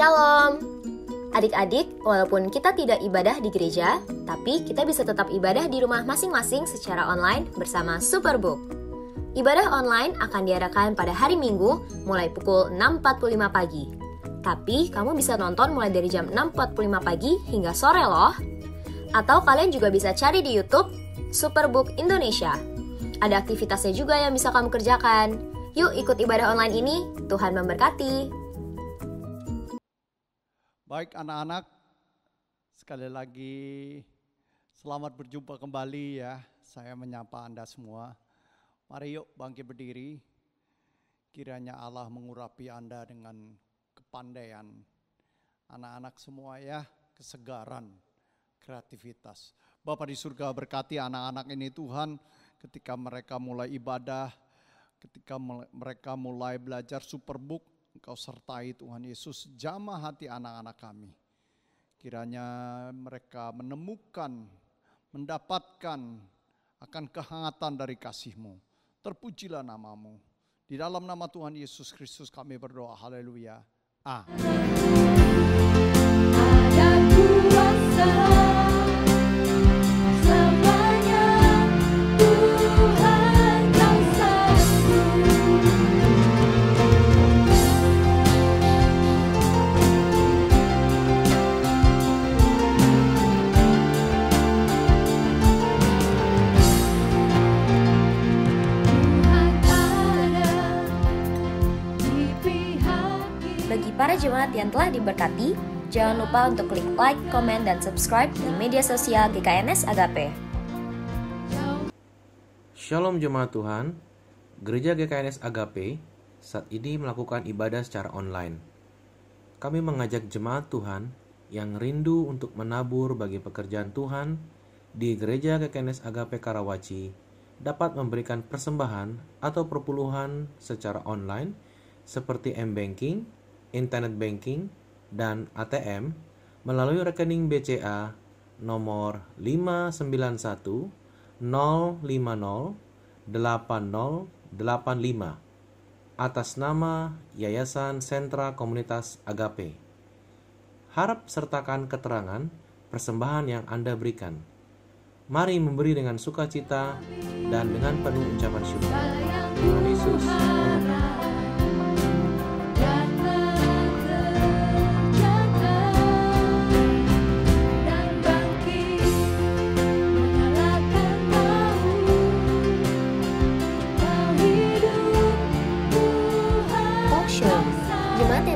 Shalom! Adik-adik, walaupun kita tidak ibadah di gereja, tapi kita bisa tetap ibadah di rumah masing-masing secara online bersama Superbook. Ibadah online akan diadakan pada hari Minggu mulai pukul 6.45 pagi. Tapi kamu bisa nonton mulai dari jam 6.45 pagi hingga sore loh. Atau kalian juga bisa cari di YouTube Superbook Indonesia. Ada aktivitasnya juga yang bisa kamu kerjakan. Yuk ikut ibadah online ini, Tuhan memberkati. Baik anak-anak, sekali lagi selamat berjumpa kembali ya. Saya menyapa Anda semua. Mari yuk bangkit berdiri. Kiranya Allah mengurapi Anda dengan kepandaian. Anak-anak semua ya, kesegaran, kreativitas. Bapa di surga berkati anak-anak ini Tuhan ketika mereka mulai ibadah, ketika mereka mulai belajar Superbook. Engkau sertai Tuhan Yesus, jamah hati anak-anak kami. Kiranya mereka menemukan, mendapatkan akan kehangatan dari kasih-Mu. Terpujilah nama-Mu. Di dalam nama Tuhan Yesus Kristus kami berdoa. Haleluya. Amin. Ada kuasa selamanya, Tuhan kau satu. Bagi para jemaat yang telah diberkati, jangan lupa untuk klik like, komen, dan subscribe di media sosial GKNS Agape. Shalom jemaat Tuhan, Gereja GKNS Agape saat ini melakukan ibadah secara online. Kami mengajak jemaat Tuhan yang rindu untuk menabur bagi pekerjaan Tuhan di Gereja GKNS Agape Karawaci dapat memberikan persembahan atau perpuluhan secara online seperti M-Banking, Internet Banking, dan ATM melalui rekening BCA nomor 591 050 8085 atas nama Yayasan Sentra Komunitas Agape. Harap sertakan keterangan persembahan yang Anda berikan. Mari memberi dengan sukacita dan dengan penuh ucapan syukur. Tuhan Yesus memberkati.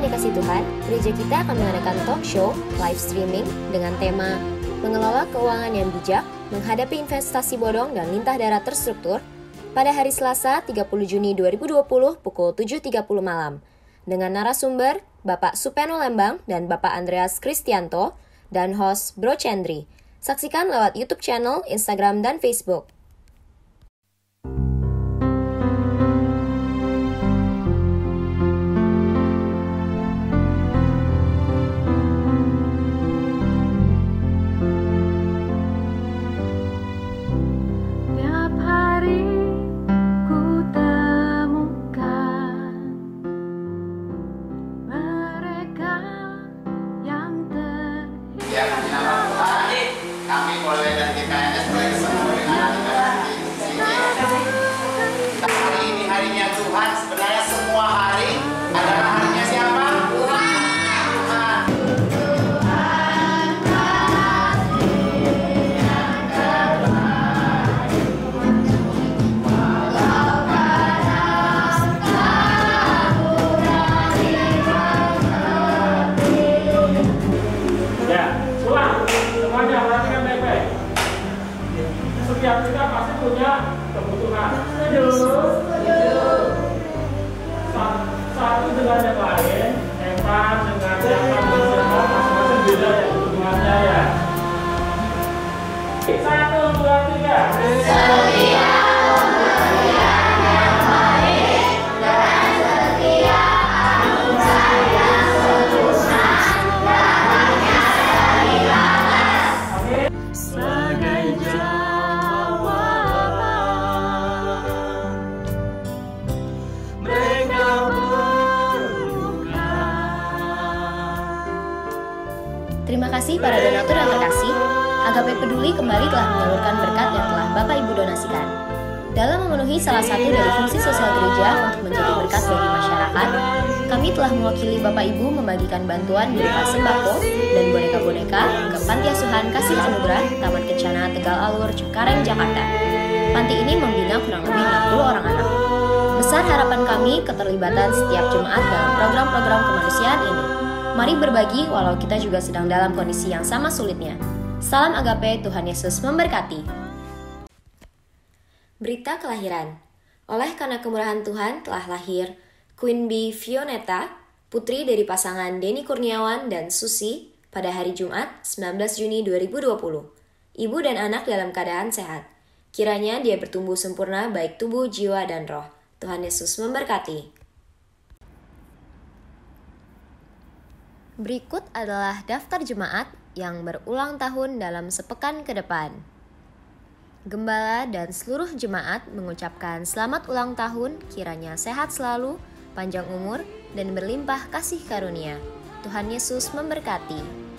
Kasih Tuhan, gereja kita akan mengadakan talk show, live streaming dengan tema Mengelola Keuangan yang Bijak, Menghadapi Investasi Bodong dan Lintah Darah Terstruktur pada hari Selasa 30 Juni 2020 pukul 7.30 malam dengan narasumber Bapak Supeno Lembang dan Bapak Andreas Kristianto dan host Bro Chandri. Saksikan lewat YouTube channel, Instagram, dan Facebook. Mereka berluka Terima kasih para donatur yang terkasih. Agape Peduli kembali telah menyalurkan berkat yang telah Bapak Ibu donasikan. Dalam memenuhi salah satu dari fungsi sosial gereja untuk menjadi berkat bagi masyarakat, kami telah mewakili Bapak Ibu membagikan bantuan berupa sembako dan boneka-boneka ke Panti Asuhan Kasih Anugerah Taman Kencana Tegal Alur, Cengkareng, Jakarta. Panti ini membina kurang lebih 60 orang anak. Besar harapan kami keterlibatan setiap Jumat dalam program-program kemanusiaan ini. Mari berbagi walau kita juga sedang dalam kondisi yang sama sulitnya. Salam Agape, Tuhan Yesus memberkati. Berita kelahiran. Oleh karena kemurahan Tuhan telah lahir Queen Bee Fionetta, putri dari pasangan Denny Kurniawan dan Susi pada hari Jumat 19 Juni 2020. Ibu dan anak dalam keadaan sehat. Kiranya dia bertumbuh sempurna baik tubuh, jiwa, dan roh. Tuhan Yesus memberkati. Berikut adalah daftar jemaat yang berulang tahun dalam sepekan ke depan. Gembala dan seluruh jemaat mengucapkan selamat ulang tahun, kiranya sehat selalu, panjang umur, dan berlimpah kasih karunia. Tuhan Yesus memberkati.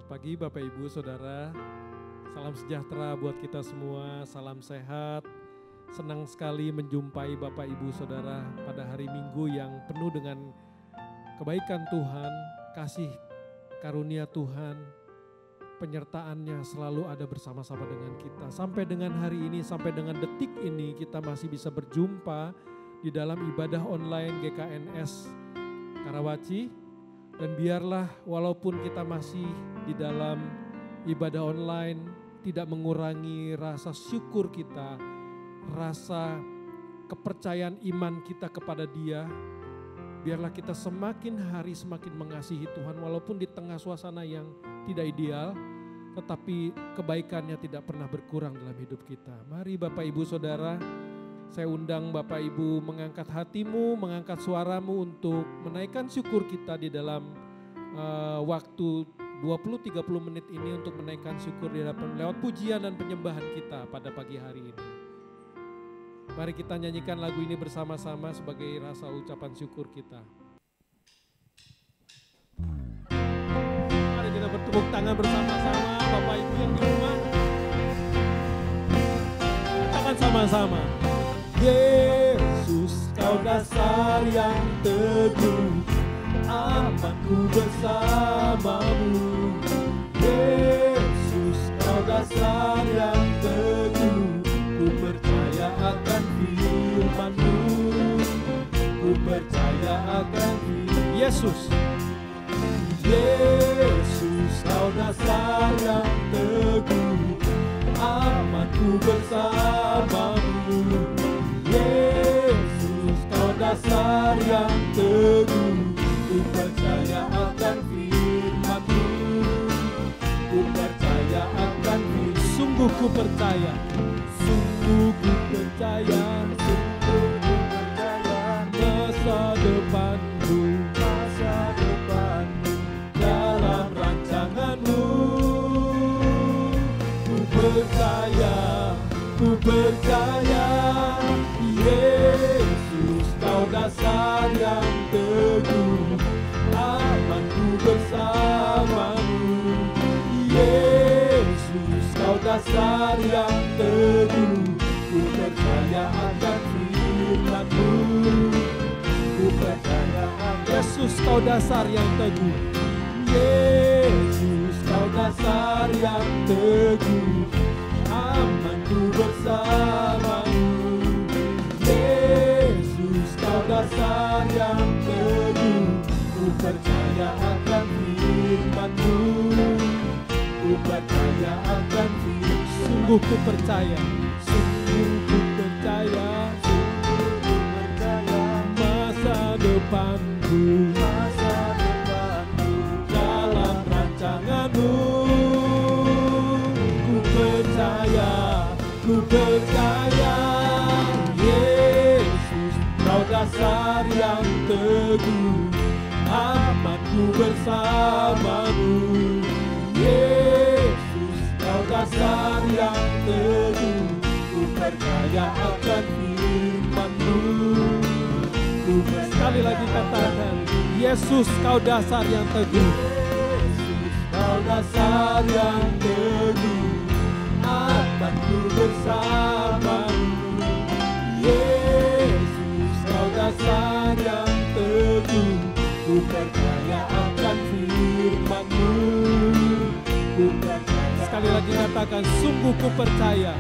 Pagi Bapak Ibu Saudara, salam sejahtera buat kita semua, salam sehat. Senang sekali menjumpai Bapak Ibu Saudara pada hari Minggu yang penuh dengan kebaikan Tuhan, kasih karunia Tuhan, penyertaannya selalu ada bersama-sama dengan kita. Sampai dengan hari ini, sampai dengan detik ini kita masih bisa berjumpa di dalam ibadah online GKNS Karawaci. Dan biarlah walaupun kita masih di dalam ibadah online tidak mengurangi rasa syukur kita, rasa kepercayaan iman kita kepada Dia. Biarlah kita semakin hari semakin mengasihi Tuhan walaupun di tengah suasana yang tidak ideal, tetapi kebaikannya tidak pernah berkurang dalam hidup kita. Mari Bapak Ibu Saudara, saya undang Bapak Ibu mengangkat hatimu, mengangkat suaramu untuk menaikkan syukur kita di dalam waktu 20-30 menit ini untuk menaikkan syukur di hadapan lewat pujian dan penyembahan kita pada pagi hari ini. Mari kita nyanyikan lagu ini bersama-sama sebagai rasa ucapan syukur kita. Mari kita bertepuk tangan bersama-sama Bapak Ibu yang di rumah. Ucapkan sama-sama. Yesus, Kau dasar yang teguh, amanku bersamamu. Yesus, Kau dasar yang teguh, ku percaya akan firman-Mu, ku percaya akan firman-Mu. Yesus, Yesus, Kau dasar yang teguh, amanku bersamamu. Yesus, Kau dasar yang teguh, ku percaya akan firman-Mu, ku percaya akan firman-Mu. Sungguh ku percaya, sungguh ku percaya, sungguh ku percaya. Masa depanku, masa depanku dalam rancangan-Mu. Ku percaya, ku percaya. Yesus, Kau dasar yang teguh, ku percaya akan firman-Mu. Ku percaya akan Yesus, Kau dasar yang teguh. Yesus, Kau dasar yang teguh, amanku bersama-Mu. Yesus, Kau dasar yang teguh, ku percaya akan firman-Mu. Ku percaya akan firman-Mu. Sungguh ku percaya, sungguh ku percaya, sungguh ku percaya. Masa depanku, masa depanku dalam rancangan-Mu. Ku percaya, ku percaya. Yesus, Kau dasar yang teguh, amanku bersama-Mu. Yesus, Kau dasar yang teguh, ku percaya akan firman-Mu. Sekali lagi katakan, Yesus, Kau dasar yang teguh. Yesus, Kau dasar yang teguh, amanku bersama-Mu. Yesus, Kau dasar yang teguh, ku percaya akan firman-Mu. Ku percaya. Sekali lagi katakan, sungguh ku percaya,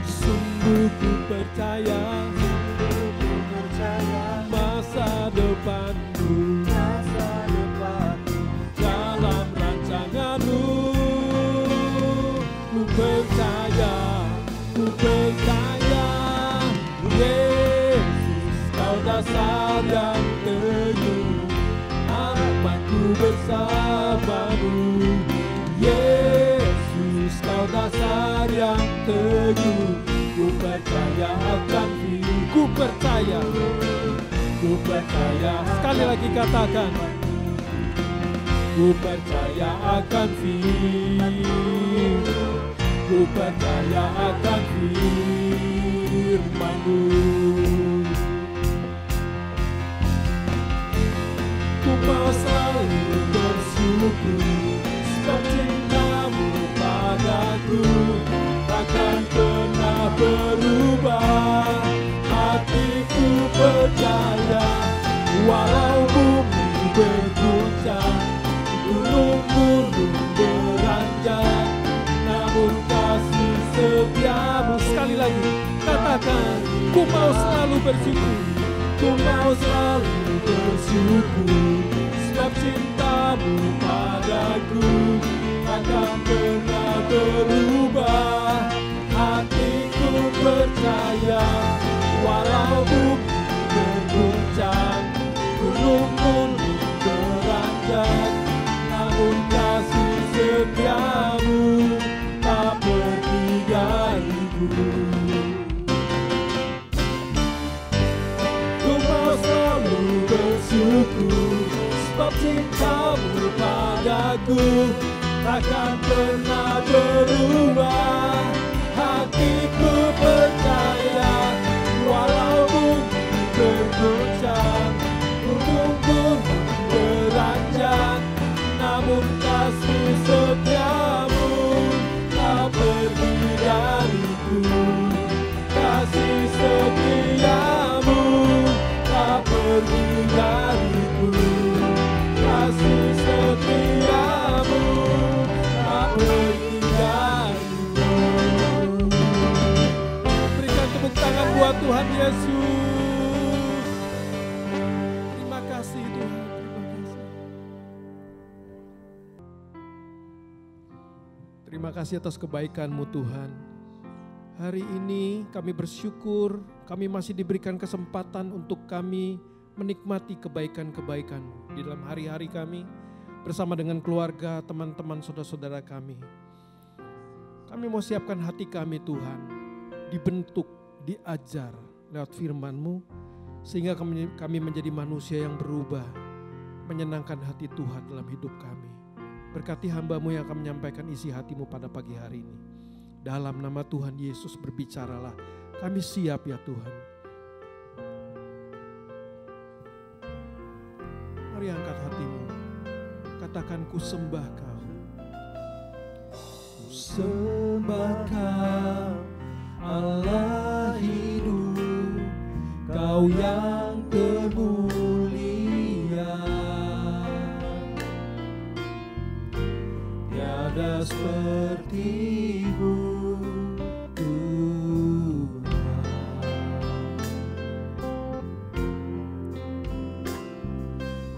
sungguh ku percaya, sungguh ku percaya. Masa depanku, masa depanku dalam rancangan-Mu. Ku percaya, ku percaya. Yesus, Kau dasar yang teguh, amanku bersama-Mu. Yesus, Kau dasar yang teguh, ku percaya akan firman-Mu. Ku percaya, ku percaya. Sekali lagi katakan, ku percaya akan firman-Mu. Ku percaya akan firman-Mu. Ku mau selalu bersyukur, sebab cinta-Mu padaku takkan pernah berubah. Hatiku percaya, walau bumi berguncang, gunung-gunung beranjak, namun kasih setia-Mu. Sekali lagi katakan, ku mau selalu bersyukur, ku mau selalu bersyukur, sebab cinta-Mu padaku takkan pernah berubah. Hatiku percaya, walau bumi berguncang, gunung-gunung beranjak, namun kasih setia-Mu tak pergi dariku. Ku mau selalu bersyukur, sebab cinta-Mu padaku takkan pernah berubah. Hatiku percaya, walau bumi berguncang, gunung-gunung beranjak, namun kasih setia-Mu tak pergi dariku. Kasih setia-Mu tak pergi dariku. Kasih setia-Mu tak pergi dariku. Berikan tepuk tangan buat Tuhan Yesus. Terima kasih Tuhan, terima kasih. Terima kasih atas kebaikan-Mu Tuhan. Hari ini kami bersyukur, kami masih diberikan kesempatan untuk kami menikmati kebaikan-kebaikan-Mu di dalam hari-hari kami bersama dengan keluarga, teman-teman, saudara-saudara kami. Kami mau siapkan hati kami Tuhan, dibentuk, diajar lewat firman-Mu, sehingga kami menjadi manusia yang berubah, menyenangkan hati Tuhan dalam hidup kami. Berkati hamba-Mu yang akan menyampaikan isi hati-Mu pada pagi hari ini. Dalam nama Tuhan Yesus berbicaralah, kami siap ya Tuhan. Mari angkat hatimu, katakan ku sembah Kau. Ku sembah Kau, Allah hidup, Kau yang termulia. Tiada seperti-Mu Tuhan.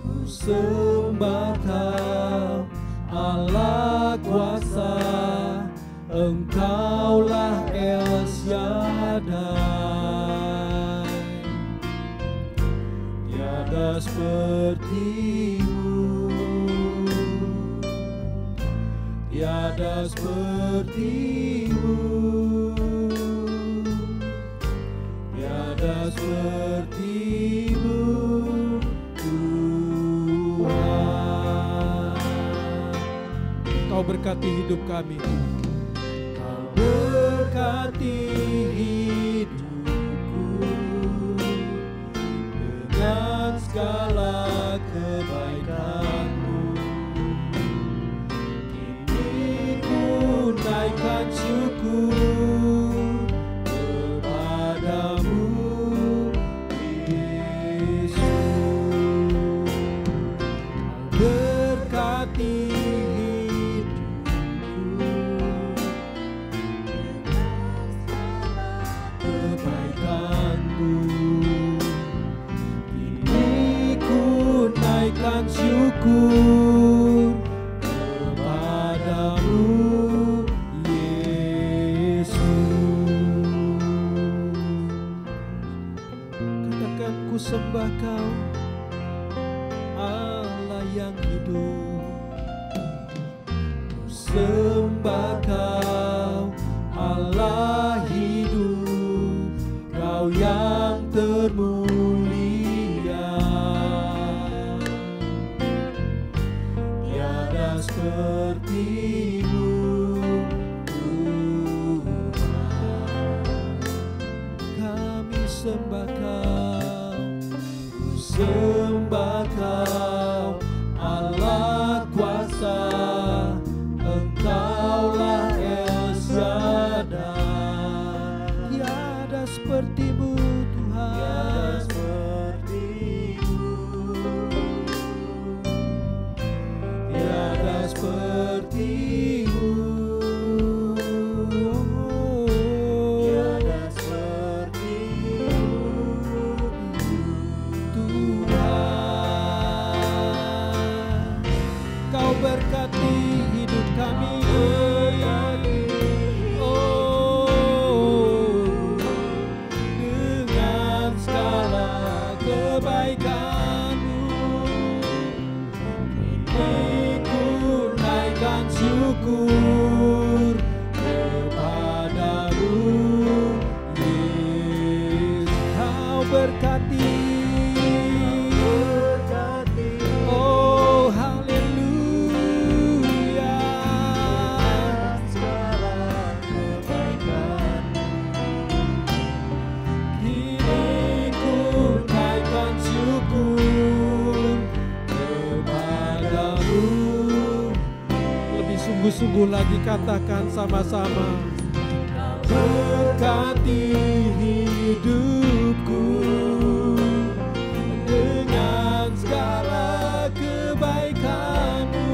Ku sembah Kau, Allah kuasa, Engkaulah El Shaddai. Tiada seperti-Mu, tiada seperti-Mu, tiada seperti-Mu Tuhan. Kau berkati hidup kami, Kau berkati hidupku dengan segala kebaikan-Mu. Kini ku naikkan syukur kepadamu, Yesus. Kau berkati kebaikan-Mu. Kini ku naikkan syukur kepadamu, Yesus. Katakan, ku sembah Kau, Allah yang hidup. Ku sembah Kau, Allah hidup, Kau yang termulia. Tiada seperti-Mu Tuhan. Kami sembah Kau, ku sembah Kau, Allah kuasa, Engkaulah El Shaddai. Tiada seperti-Mu Tuhan. Tiada seperti-Mu. Tiada seperti-Mu Tuhan. Kau berkati hidup kami, dengan segala kebaikan-Mu. Kini ku naikkan syukur kepadamu, Yesus. Kau berkati, oh haleluya, segala kebaikan-Mu. Kini ku naikkan syukur kepadamu. Lebih sungguh-sungguh lagi katakan sama-sama. Kau berkati hidupku dengan segala kebaikan-Mu.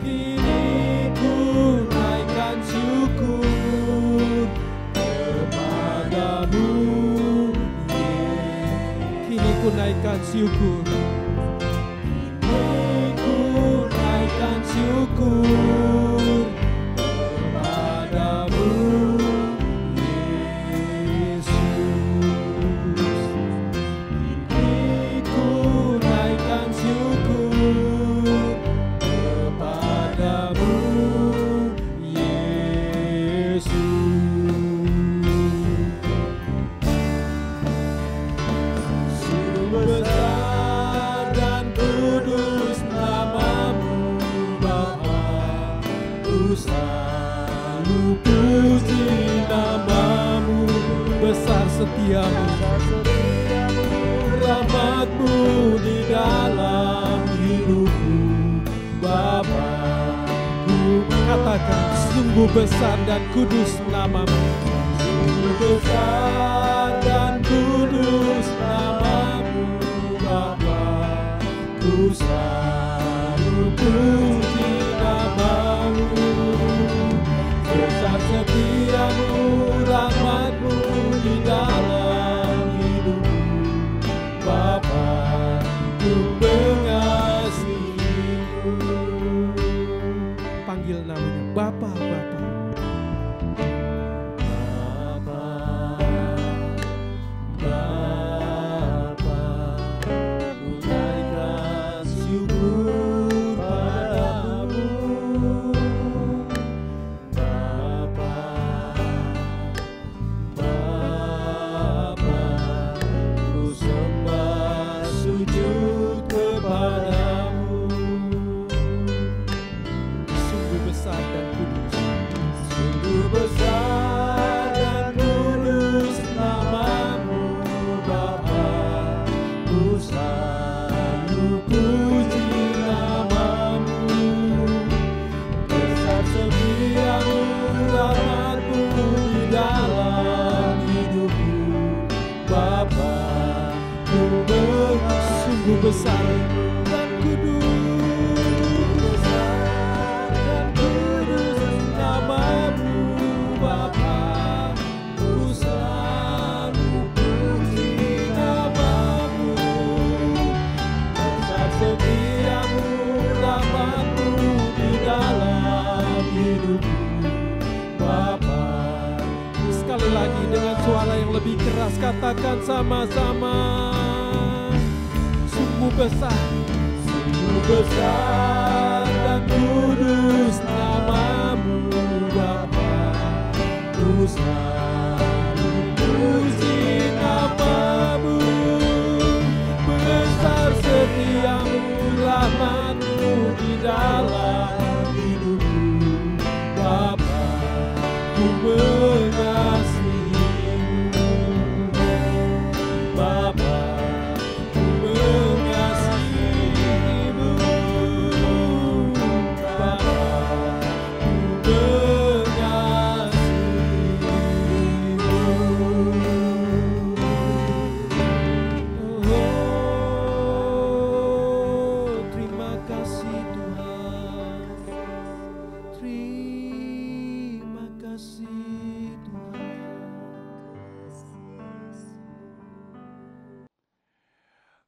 Kini ku naikkan syukur kepadamu, kini ku naikkan syukur. Kini ku naikkan syukur kepadamu, Yesus. Kini ku naikkan syukur kepadamu, Yesus. Sungguh besar dan kudus nama-Mu, Bapa. Ku selalu puji nama-Mu, besar setiamu, rahmat-Mu di dalam hidupku, Bapa. Ku Katakan, sungguh besar dan kudus namamu. Sungguh besar dan kudus namamu Bapa, ku selalu puji namamu. Besar setiamu, rahmatmu di dalam hidupku Bapa, ku mengasihimu. Panggil namanya Bapa, Bapa. Besar dan kudus, namamu Bapa, ku selalu puji namamu. Besar setiamu, rahmatmu di dalam hidupku Bapa. Sekali lagi dengan suara yang lebih keras, katakan sama-sama. Sungguh besar dan kudus namamu Bapa, ku selalu puji namamu. Besar setiamu, rahmatmu di dalam hidupku Bapa, ku mengasihimu Bapa.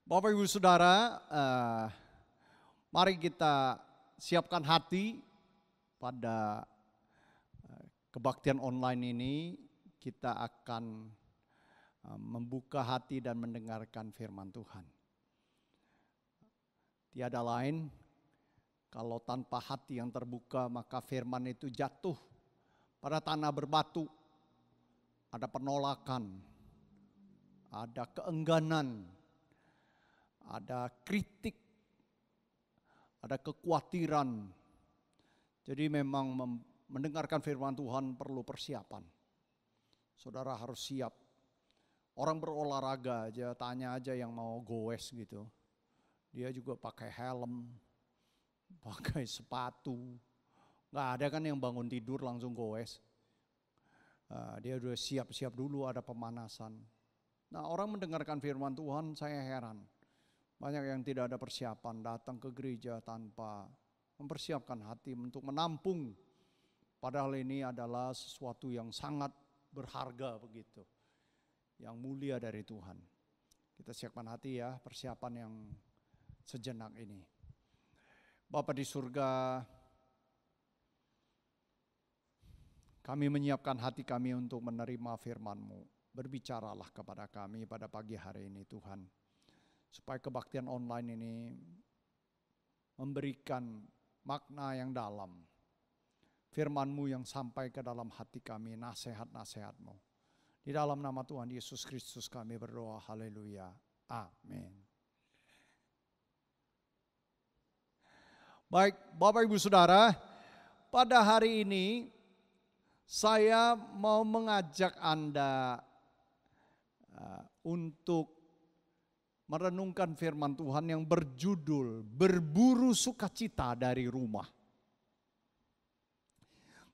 Bapak Ibu Saudara, mari kita siapkan hati pada kebaktian online ini. Kita akan membuka hati dan mendengarkan firman Tuhan. Tiada lain, kalau tanpa hati yang terbuka maka firman itu jatuh pada tanah berbatu. Ada penolakan, ada keengganan, ada kritik, ada kekhawatiran. Jadi memang mendengarkan firman Tuhan perlu persiapan. Saudara harus siap. Orang berolahraga aja, tanya aja yang mau goes gitu. Dia juga pakai helm, pakai sepatu. Nggak ada kan yang bangun tidur langsung goes. Dia udah siap-siap dulu, ada pemanasan. Nah, orang mendengarkan firman Tuhan, saya heran. Banyak yang tidak ada persiapan, datang ke gereja tanpa mempersiapkan hati untuk menampung. Padahal ini adalah sesuatu yang sangat berharga begitu. Yang mulia dari Tuhan. Kita siapkan hati ya, persiapan yang sejenak ini. Bapa di surga, kami menyiapkan hati kami untuk menerima firman-Mu. Berbicaralah kepada kami pada pagi hari ini Tuhan. Supaya kebaktian online ini memberikan makna yang dalam. Firman-Mu yang sampai ke dalam hati kami, nasihat-nasihat-Mu. Di dalam nama Tuhan Yesus Kristus kami berdoa, haleluya, amin. Baik, Bapak Ibu Saudara, pada hari ini saya mau mengajak Anda untuk merenungkan firman Tuhan yang berjudul Berburu Sukacita dari Rumah.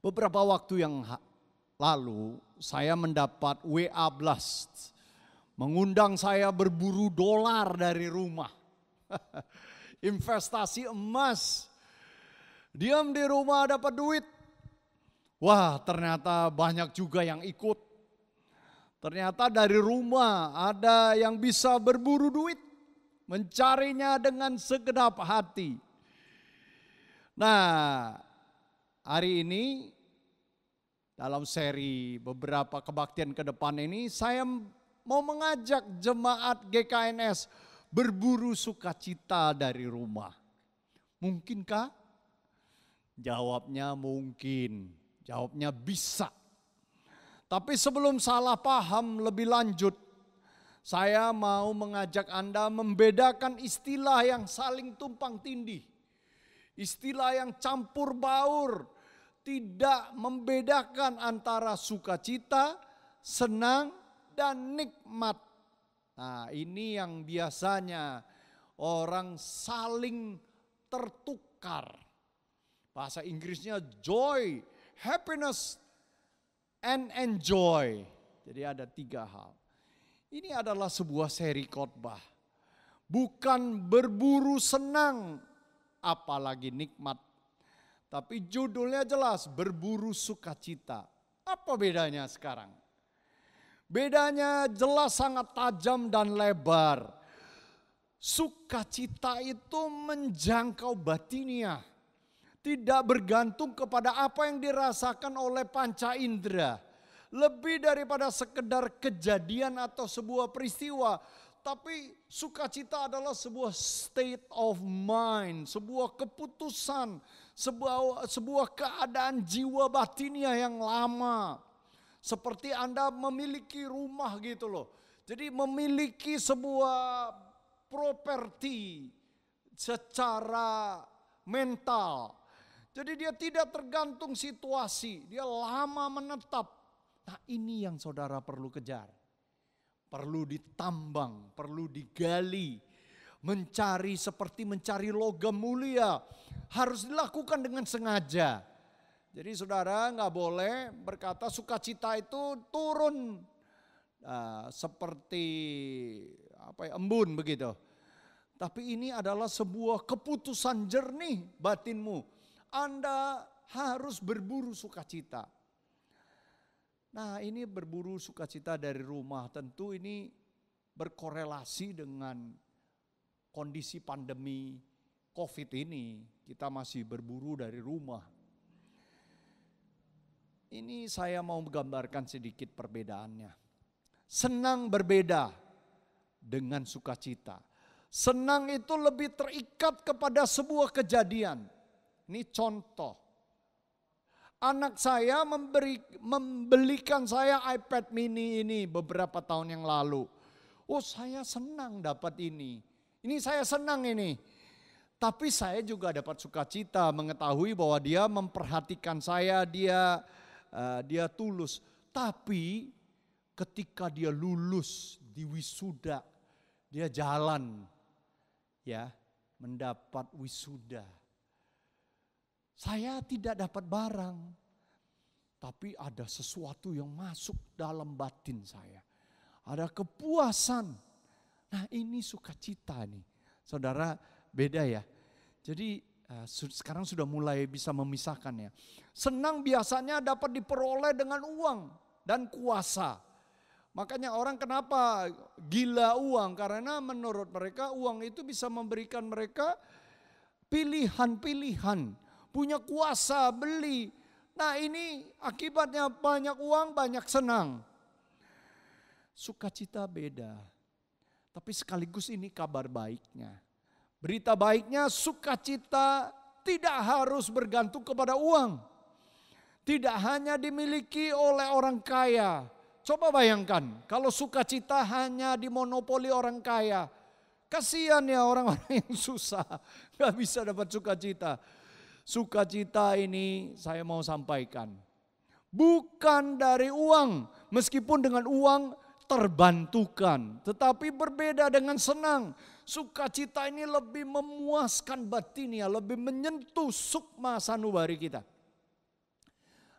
Beberapa waktu yang lalu saya mendapat WA blast mengundang saya berburu dolar dari rumah. Investasi emas. Diam di rumah dapat duit. Wah, ternyata banyak juga yang ikut. Ternyata dari rumah ada yang bisa berburu duit. Mencarinya dengan segenap hati. Nah, hari ini dalam seri beberapa kebaktian ke depan ini saya mau mengajak jemaat GKNS berburu sukacita dari rumah. Mungkinkah? Jawabnya mungkin, jawabnya bisa. Tapi sebelum salah paham lebih lanjut, saya mau mengajak Anda membedakan istilah yang saling tumpang tindih. Istilah yang campur baur, tidak membedakan antara sukacita, senang, dan nikmat. Nah, ini yang biasanya orang saling tertukar. Bahasa Inggrisnya joy, happiness, and enjoy. Jadi ada 3 hal. Ini adalah sebuah seri khotbah. Bukan berburu senang, apalagi nikmat. Tapi judulnya jelas, berburu sukacita. Apa bedanya sekarang? Bedanya jelas sangat tajam dan lebar. Sukacita itu menjangkau batiniah. Tidak bergantung kepada apa yang dirasakan oleh panca indera. Lebih daripada sekedar kejadian atau sebuah peristiwa. Tapi sukacita adalah sebuah state of mind. Sebuah keputusan. Sebuah keadaan jiwa batiniah yang lama. Seperti Anda memiliki rumah gitu loh. Jadi memiliki sebuah properti secara mental. Jadi dia tidak tergantung situasi. Dia lama menetap. Nah, ini yang saudara perlu kejar. Perlu ditambang, perlu digali. Mencari seperti mencari logam mulia. Harus dilakukan dengan sengaja. Jadi saudara nggak boleh berkata sukacita itu turun. Seperti embun begitu. Tapi ini adalah sebuah keputusan jernih batinmu. Anda harus berburu sukacita. Nah, ini berburu sukacita dari rumah, tentu ini berkorelasi dengan kondisi pandemi COVID ini. Kita masih berburu dari rumah. Ini saya mau menggambarkan sedikit perbedaannya. Senang berbeda dengan sukacita. Senang itu lebih terikat kepada sebuah kejadian. Ini contoh. Anak saya membelikan saya iPad mini ini beberapa tahun yang lalu. Oh, saya senang dapat ini. Ini saya senang ini. Tapi saya juga dapat sukacita mengetahui bahwa dia memperhatikan saya, dia tulus. Tapi ketika dia lulus di wisuda, dia jalan ya mendapat wisuda. Saya tidak dapat barang, tapi ada sesuatu yang masuk dalam batin saya. Ada kepuasan. Nah, ini sukacita nih. Saudara, beda ya. Jadi sekarang sudah mulai bisa memisahkan ya. Senang biasanya dapat diperoleh dengan uang dan kuasa. Makanya orang kenapa gila uang? Karena menurut mereka uang itu bisa memberikan mereka pilihan-pilihan. Punya kuasa beli. Nah, ini akibatnya banyak uang, banyak senang. Sukacita beda. Tapi sekaligus ini kabar baiknya. Berita baiknya sukacita tidak harus bergantung kepada uang. Tidak hanya dimiliki oleh orang kaya. Coba bayangkan kalau sukacita hanya dimonopoli orang kaya. Kasihan ya orang-orang yang susah. Gak bisa dapat sukacita. Sukacita ini saya mau sampaikan. Bukan dari uang. Meskipun dengan uang terbantukan. Tetapi berbeda dengan senang. Sukacita ini lebih memuaskan batinnya. Lebih menyentuh sukma sanubari kita.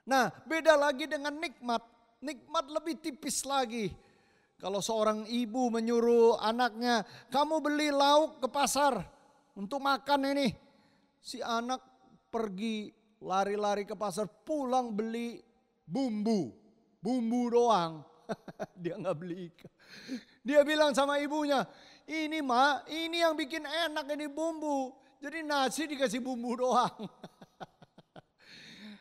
Nah, beda lagi dengan nikmat. Nikmat lebih tipis lagi. Kalau seorang ibu menyuruh anaknya, kamu beli lauk ke pasar untuk makan ini. Si anak pergi lari-lari ke pasar, pulang beli bumbu doang. Dia nggak beli ikan. Dia bilang sama ibunya, ini ma, ini yang bikin enak ini bumbu. Jadi nasi dikasih bumbu doang.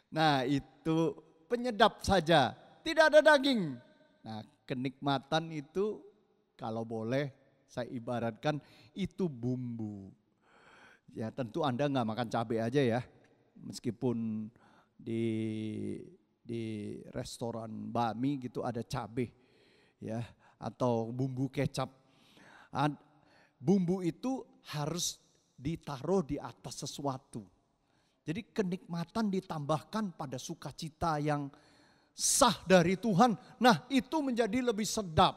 Nah itu penyedap saja, tidak ada daging. Nah kenikmatan itu kalau boleh saya ibaratkan itu bumbu. Ya tentu Anda nggak makan cabai aja ya, meskipun di restoran bakmi gitu ada cabai ya, atau bumbu kecap. Bumbu itu harus ditaruh di atas sesuatu. Jadi kenikmatan ditambahkan pada sukacita yang sah dari Tuhan. Nah itu menjadi lebih sedap.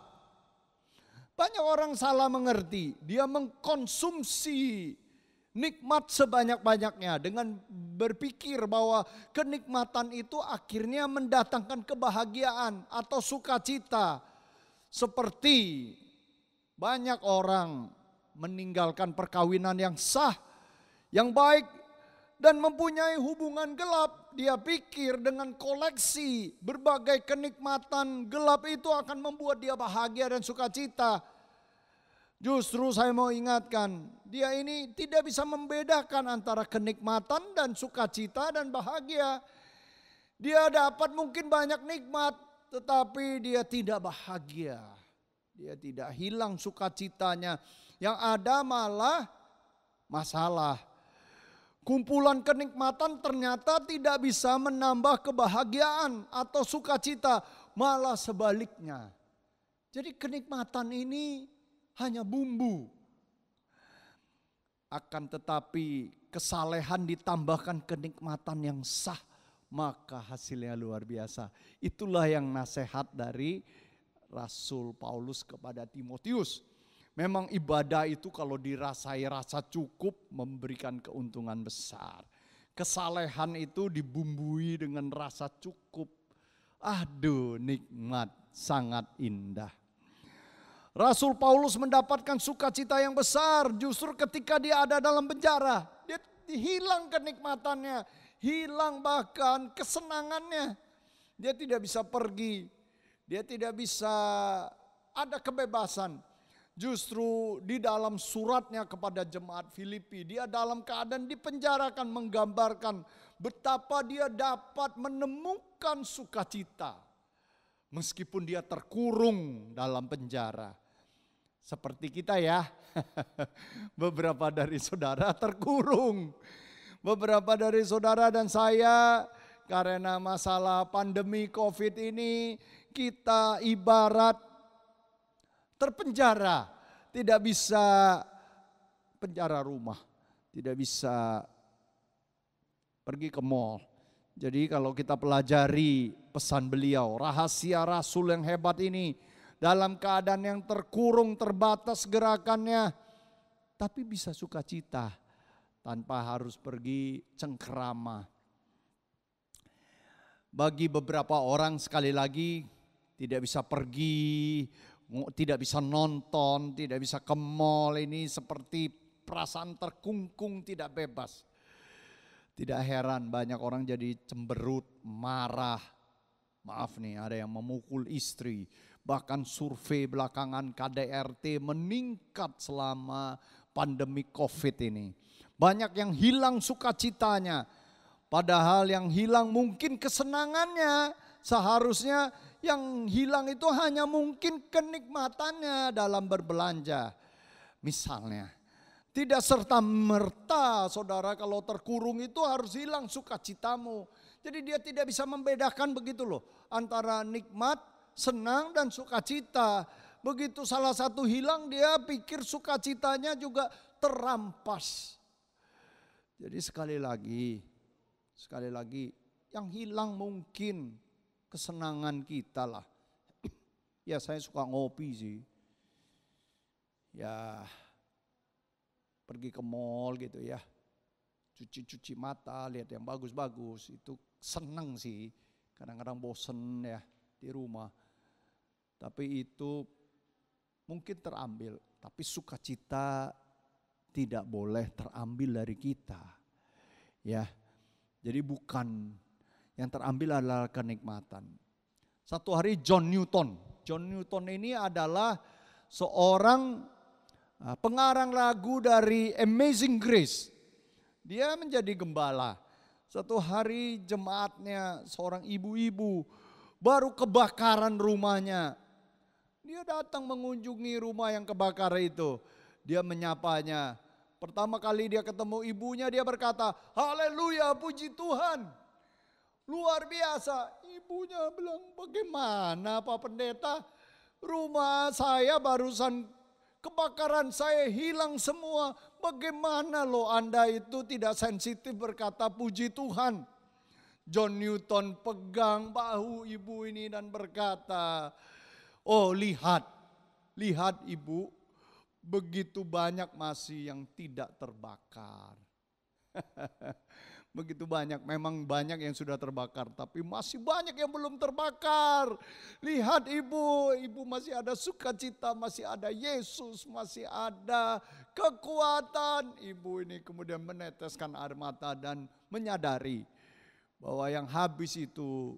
Banyak orang salah mengerti. Dia mengkonsumsi nikmat sebanyak-banyaknya dengan berpikir bahwa kenikmatan itu akhirnya mendatangkan kebahagiaan atau sukacita. Seperti banyak orang meninggalkan perkawinan yang sah, yang baik, dan mempunyai hubungan gelap. Dia pikir dengan koleksi berbagai kenikmatan gelap itu akan membuat dia bahagia dan sukacita. Justru saya mau ingatkan, dia ini tidak bisa membedakan antara kenikmatan dan sukacita dan bahagia. Dia dapat mungkin banyak nikmat, tetapi dia tidak bahagia. Dia tidak hilang sukacitanya. Yang ada malah masalah. Kumpulan kenikmatan ternyata tidak bisa menambah kebahagiaan atau sukacita, malah sebaliknya. Jadi kenikmatan ini hanya bumbu. Akan tetapi kesalehan ditambahkan kenikmatan yang sah, maka hasilnya luar biasa. Itulah yang nasihat dari Rasul Paulus kepada Timotius. Memang ibadah itu kalau dirasai rasa cukup memberikan keuntungan besar. Kesalehan itu dibumbui dengan rasa cukup. Aduh nikmat, sangat indah. Rasul Paulus mendapatkan sukacita yang besar justru ketika dia ada dalam penjara. Dia hilang kenikmatannya, hilang bahkan kesenangannya. Dia tidak bisa pergi, dia tidak bisa ada kebebasan. Justru di dalam suratnya kepada jemaat Filipi, dia dalam keadaan dipenjarakan menggambarkan betapa dia dapat menemukan sukacita. Meskipun dia terkurung dalam penjara. Seperti kita ya, beberapa dari saudara terkurung. Beberapa dari saudara dan saya karena masalah pandemi COVID ini kita ibarat terpenjara, tidak bisa penjara rumah, tidak bisa pergi ke mall. Jadi kalau kita pelajari pesan beliau, rahasia Rasul yang hebat ini, dalam keadaan yang terkurung, terbatas gerakannya, tapi bisa sukacita tanpa harus pergi cengkerama. Bagi beberapa orang sekali lagi tidak bisa pergi, tidak bisa nonton, tidak bisa ke mall, ini seperti perasaan terkungkung, tidak bebas. Tidak heran banyak orang jadi cemberut, marah. Maaf nih, ada yang memukul istri. Bahkan survei belakangan KDRT meningkat selama pandemi COVID ini. Banyak yang hilang sukacitanya. Padahal yang hilang mungkin kesenangannya. Seharusnya yang hilang itu hanya mungkin kenikmatannya dalam berbelanja. Misalnya, tidak serta-merta saudara kalau terkurung itu harus hilang sukacitamu. Jadi dia tidak bisa membedakan begitu loh. Antara nikmat, senang dan sukacita. Begitu salah satu hilang dia pikir sukacitanya juga terampas. Jadi sekali lagi yang hilang mungkin kesenangan kita lah. Ya saya suka ngopi sih. Ya pergi ke mall gitu ya. Cuci-cuci mata, lihat yang bagus-bagus. Itu senang sih. kadang-kadang bosen ya di rumah. Tapi itu mungkin terambil, tapi sukacita tidak boleh terambil dari kita. Ya. Jadi bukan, yang terambil adalah kenikmatan. Satu hari John Newton ini adalah seorang pengarang lagu dari Amazing Grace. Dia menjadi gembala. Satu hari jemaatnya seorang ibu-ibu baru kebakaran rumahnya. Dia datang mengunjungi rumah yang kebakaran itu. Dia menyapanya. Pertama kali dia ketemu ibunya, dia berkata, haleluya, puji Tuhan. Luar biasa. Ibunya bilang, bagaimana Pak Pendeta? Rumah saya barusan kebakaran, saya hilang semua. Bagaimana loh Anda itu tidak sensitif berkata puji Tuhan? John Newton pegang bahu ibu ini dan berkata, oh lihat ibu, begitu banyak masih yang tidak terbakar. Begitu banyak, memang banyak yang sudah terbakar, tapi masih banyak yang belum terbakar. Lihat ibu masih ada sukacita, masih ada Yesus, masih ada kekuatan. Ibu ini kemudian meneteskan air mata dan menyadari bahwa yang habis itu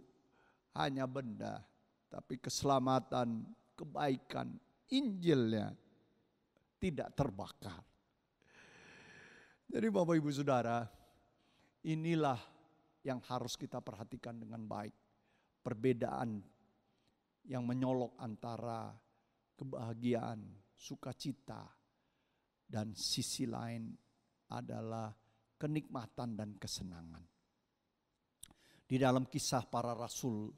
hanya benda, tapi keselamatan, kebaikan, Injilnya tidak terbakar. Jadi Bapak Ibu Saudara, inilah yang harus kita perhatikan dengan baik. Perbedaan yang menyolok antara kebahagiaan, sukacita, dan sisi lain adalah kenikmatan dan kesenangan. Di dalam Kisah Para Rasul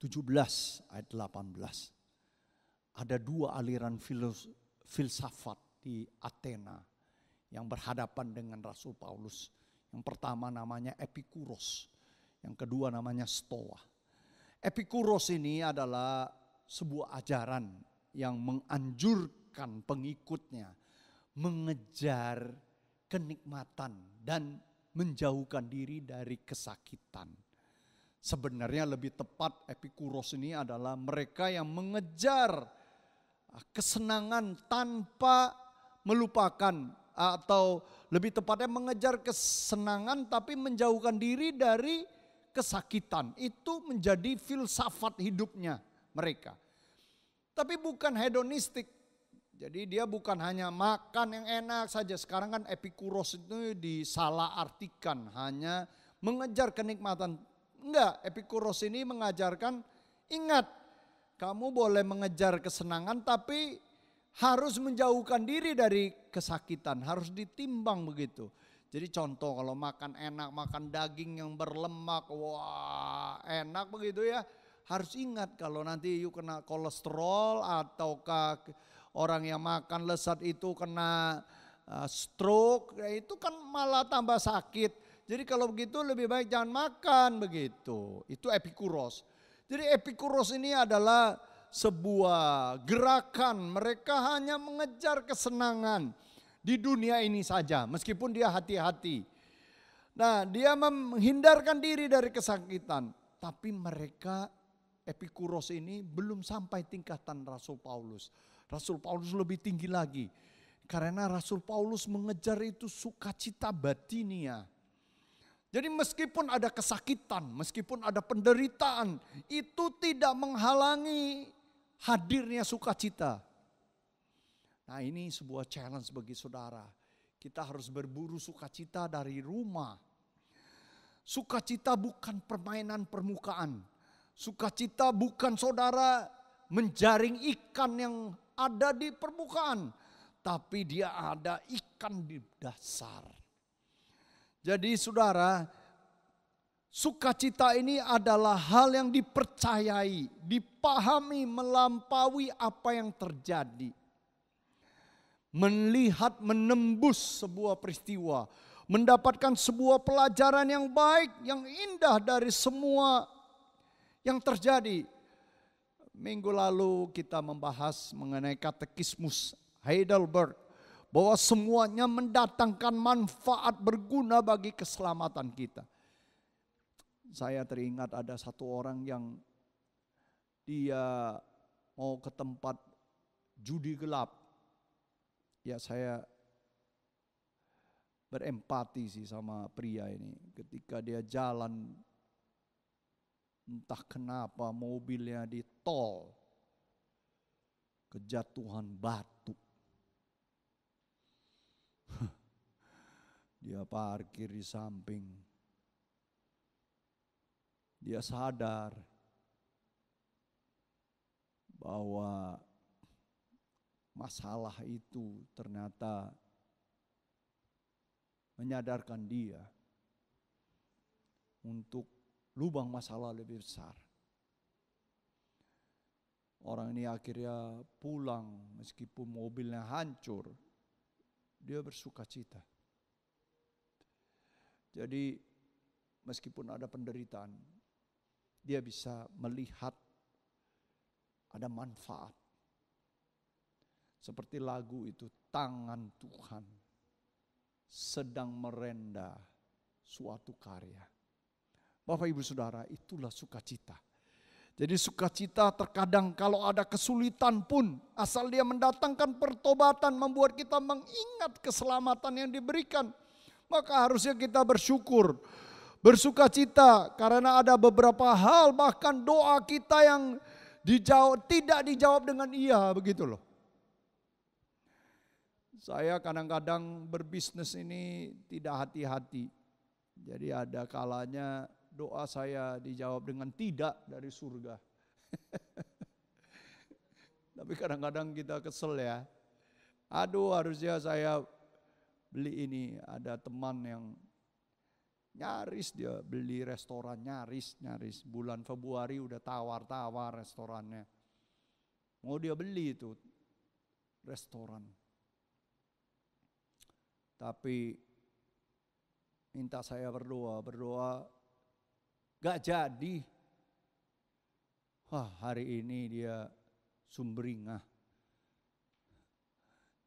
17 ayat 18, ada dua aliran filsafat di Athena yang berhadapan dengan Rasul Paulus. Yang pertama namanya Epikuros, yang kedua namanya Stoa. Epikuros ini adalah sebuah ajaran yang menganjurkan pengikutnya mengejar kenikmatan dan menjauhkan diri dari kesakitan. Sebenarnya lebih tepat Epikuros ini adalah mereka yang mengejar kesenangan tanpa melupakan, atau lebih tepatnya mengejar kesenangan tapi menjauhkan diri dari kesakitan. Itu menjadi filsafat hidupnya mereka. Tapi bukan hedonistik. Jadi dia bukan hanya makan yang enak saja. Sekarang kan Epikuros itu disalah artikan, hanya mengejar kenikmatan. Enggak, Epikuros ini mengajarkan, ingat, kamu boleh mengejar kesenangan tapi harus menjauhkan diri dari kesakitan, harus ditimbang begitu. Jadi contoh kalau makan enak, makan daging yang berlemak, wah enak begitu ya. Harus ingat kalau nanti you kena kolesterol ataukah orang yang makan lezat itu kena stroke, ya itu kan malah tambah sakit. Jadi kalau begitu lebih baik jangan makan begitu. Itu Epikuros. Jadi Epikuros ini adalah sebuah gerakan, mereka hanya mengejar kesenangan di dunia ini saja meskipun dia hati-hati. Nah, dia menghindarkan diri dari kesakitan. Tapi mereka Epikuros ini belum sampai tingkatan Rasul Paulus. Rasul Paulus lebih tinggi lagi. Karena Rasul Paulus mengejar itu sukacita batinia. Jadi meskipun ada kesakitan, meskipun ada penderitaan, itu tidak menghalangi hadirnya sukacita. Nah ini sebuah challenge bagi saudara. Kita harus berburu sukacita dari rumah. Sukacita bukan permainan permukaan. Sukacita bukan saudara menjaring ikan yang ada di permukaan. Tapi dia ada ikan di dasar. Jadi saudara, sukacita ini adalah hal yang dipercayai, dipahami melampaui apa yang terjadi. Melihat, menembus sebuah peristiwa, mendapatkan sebuah pelajaran yang baik, yang indah dari semua yang terjadi. Minggu lalu kita membahas mengenai katekismus Heidelberg, bahwa semuanya mendatangkan manfaat berguna bagi keselamatan kita. saya teringat ada satu orang yang dia mau ke tempat judi gelap. Ya, saya berempati sih sama pria ini. Ketika dia jalan, entah kenapa mobilnya di tol, kejatuhan batu. Dia parkir di samping. Dia sadar bahwa masalah itu ternyata menyadarkan dia untuk lubang masalah lebih besar. Orang ini akhirnya pulang meskipun mobilnya hancur, dia bersuka cita. Jadi meskipun ada penderitaan, dia bisa melihat ada manfaat. Seperti lagu itu, tangan Tuhan sedang merenda suatu karya. Bapak Ibu Saudara, itulah sukacita. Jadi sukacita terkadang kalau ada kesulitan pun, asal dia mendatangkan pertobatan, membuat kita mengingat keselamatan yang diberikan, maka harusnya kita bersyukur, bersukacita karena ada beberapa hal, bahkan doa kita yang tidak dijawab dengan iya, begitu loh. Saya kadang-kadang berbisnis ini tidak hati-hati. Jadi ada kalanya doa saya dijawab dengan tidak dari surga. Tapi kadang-kadang kita kesel ya. Aduh, harusnya saya beli ini. Ada teman yang nyaris dia beli restoran, nyaris. Bulan Februari udah tawar-tawar restorannya. Mau dia beli itu restoran. Tapi minta saya berdoa gak jadi. Wah, hari ini dia sumringah.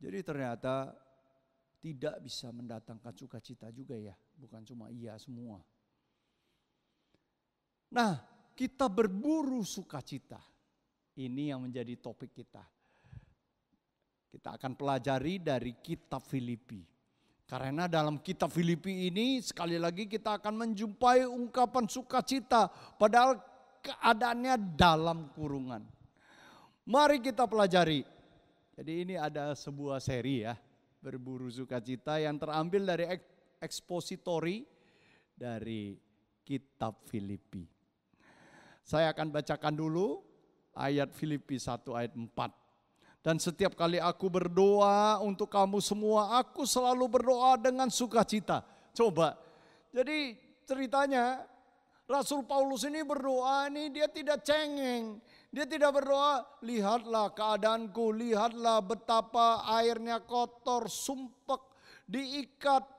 Jadi ternyata tidak bisa mendatangkan sukacita juga ya, bukan cuma iya semua. Nah, kita berburu sukacita. Ini yang menjadi topik kita. Kita akan pelajari dari kitab Filipi. Karena dalam kitab Filipi ini sekali lagi kita akan menjumpai ungkapan sukacita padahal keadaannya dalam kurungan. Mari kita pelajari. Jadi ini ada sebuah seri ya, berburu sukacita yang terambil dari ekspositori dari kitab Filipi. Saya akan bacakan dulu ayat Filipi 1 ayat 4. Dan setiap kali aku berdoa untuk kamu semua, aku selalu berdoa dengan sukacita. Coba, jadi ceritanya Rasul Paulus ini berdoa ini dia tidak cengeng. Dia tidak berdoa, lihatlah keadaanku, lihatlah betapa airnya kotor, sumpek, diikat.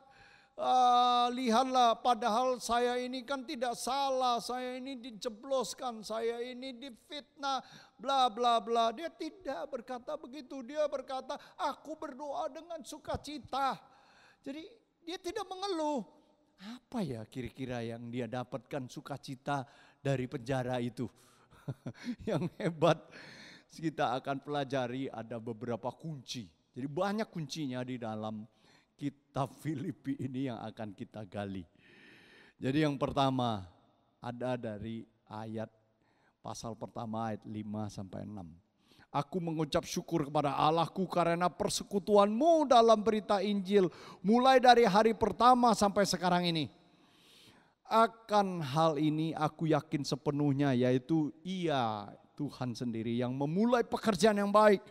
Lihatlah padahal saya ini kan tidak salah, saya ini dijebloskan, saya ini difitnah, bla bla bla. Dia tidak berkata begitu, dia berkata aku berdoa dengan sukacita. Jadi dia tidak mengeluh. Apa ya kira-kira yang dia dapatkan sukacita dari penjara itu? Yang hebat kita akan pelajari ada beberapa kunci. Jadi banyak kuncinya di dalam kitab Filipi ini yang akan kita gali. Jadi yang pertama ada dari ayat pasal pertama ayat 5 sampai 6. Aku mengucap syukur kepada Allahku karena persekutuanmu dalam berita Injil mulai dari hari pertama sampai sekarang ini. Akan hal ini aku yakin sepenuhnya, yaitu Ia Tuhan sendiri yang memulai pekerjaan yang baik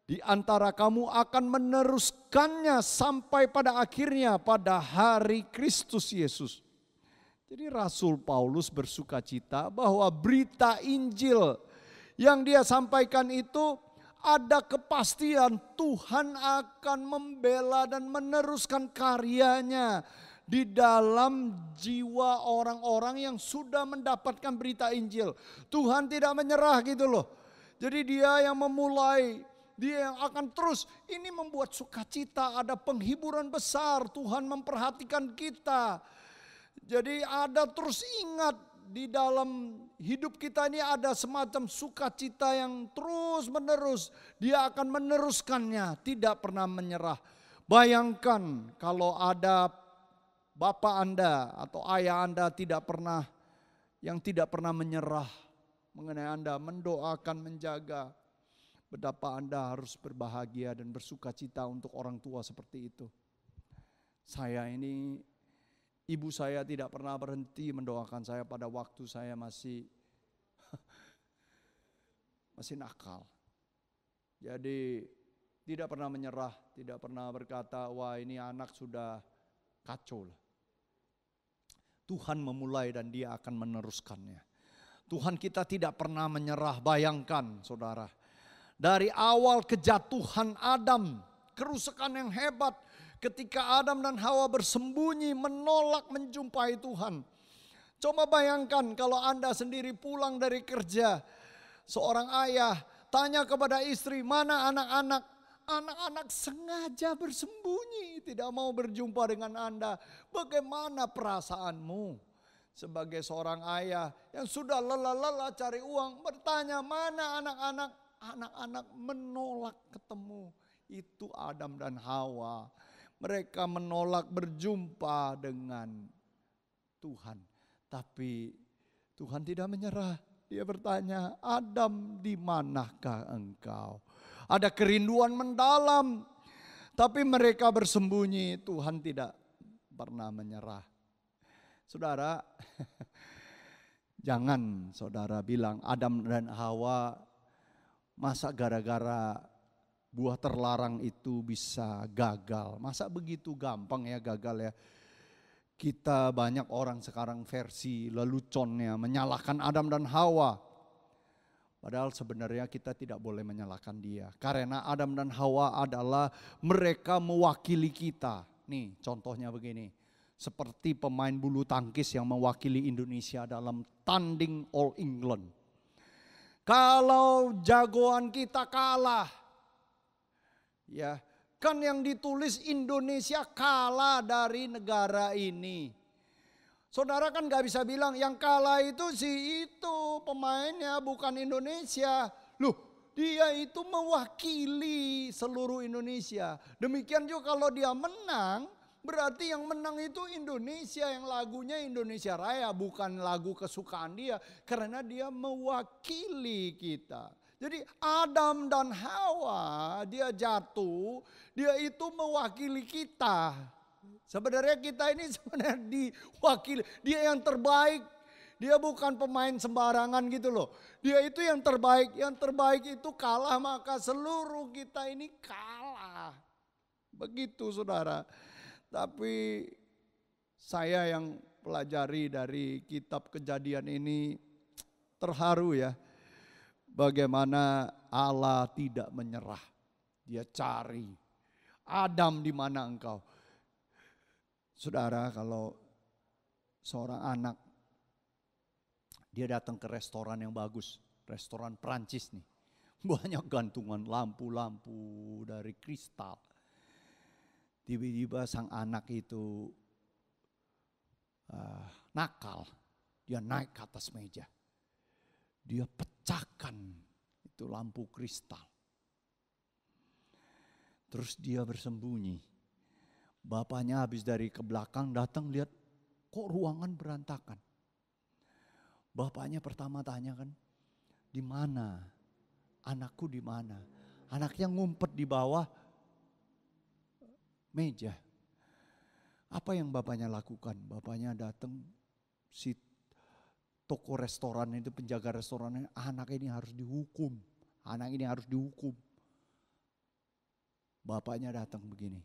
di antara kamu akan meneruskannya sampai pada akhirnya pada hari Kristus Yesus. Jadi Rasul Paulus bersukacita bahwa berita Injil yang dia sampaikan itu ada kepastian Tuhan akan membela dan meneruskan karyanya di dalam jiwa orang-orang yang sudah mendapatkan berita Injil. Tuhan tidak menyerah gitu loh. Jadi dia yang memulai, dia yang akan terus. Ini membuat sukacita, ada penghiburan besar. Tuhan memperhatikan kita. Jadi ada terus ingat di dalam hidup kita ini ada semacam sukacita yang terus menerus. Dia akan meneruskannya, tidak pernah menyerah. Bayangkan kalau ada bapak Anda atau ayah Anda tidak pernah menyerah mengenai Anda, mendoakan, menjaga. Betapa Anda harus berbahagia dan bersukacita untuk orang tua seperti itu. Ibu saya tidak pernah berhenti mendoakan saya pada waktu saya masih nakal. Jadi tidak pernah menyerah, tidak pernah berkata, wah ini anak sudah kacau lah. Tuhan memulai dan dia akan meneruskannya. Tuhan kita tidak pernah menyerah. Bayangkan saudara, dari awal kejatuhan Adam, kerusakan yang hebat, ketika Adam dan Hawa bersembunyi menolak menjumpai Tuhan. Coba bayangkan kalau Anda sendiri pulang dari kerja, seorang ayah tanya kepada istri, mana anak-anak? Anak-anak sengaja bersembunyi, tidak mau berjumpa dengan Anda. Bagaimana perasaanmu sebagai seorang ayah yang sudah lelah-lelah cari uang, bertanya mana anak-anak? Anak-anak menolak ketemu. Itu Adam dan Hawa. Mereka menolak berjumpa dengan Tuhan. Tapi Tuhan tidak menyerah. Dia bertanya, Adam, di manakah engkau? Ada kerinduan mendalam. Tapi mereka bersembunyi. Tuhan tidak pernah menyerah. Saudara, jangan saudara bilang Adam dan Hawa masa gara-gara buah terlarang itu bisa gagal. Masa begitu gampang ya gagal ya. Kita banyak orang sekarang versi leluconnya menyalahkan Adam dan Hawa. Padahal sebenarnya kita tidak boleh menyalahkan dia. Karena Adam dan Hawa adalah mereka mewakili kita. Nih contohnya begini. Seperti pemain bulu tangkis yang mewakili Indonesia dalam tanding All England. Kalau jagoan kita kalah, ya, kan yang ditulis Indonesia kalah dari negara ini. Saudara kan gak bisa bilang yang kalah itu itu pemainnya bukan Indonesia. Loh, dia itu mewakili seluruh Indonesia. Demikian juga kalau dia menang, berarti yang menang itu Indonesia, yang lagunya Indonesia Raya, bukan lagu kesukaan dia. Karena dia mewakili kita. Jadi Adam dan Hawa dia jatuh, dia itu mewakili kita. Sebenarnya kita ini sebenarnya diwakili, dia yang terbaik. Dia bukan pemain sembarangan gitu loh. Dia itu yang terbaik itu kalah maka seluruh kita ini kalah. Begitu saudara. Tapi saya yang pelajari dari kitab Kejadian ini terharu ya. Bagaimana Allah tidak menyerah. Dia cari. Adam di mana engkau? Saudara, kalau seorang anak dia datang ke restoran yang bagus, restoran Prancis nih. Banyak gantungan lampu-lampu dari kristal. Tiba-tiba sang anak itu nakal. Dia naik ke atas meja. Dia pecahkan itu lampu kristal. Terus dia bersembunyi. Bapaknya habis dari ke belakang datang lihat kok ruangan berantakan. Bapaknya pertama tanya kan, di mana? Anakku di mana? Anaknya ngumpet di bawah meja. Apa yang bapaknya lakukan? Bapaknya datang, si toko restoran itu, penjaga restorannya, anak ini harus dihukum. Anak ini harus dihukum. Bapaknya datang begini.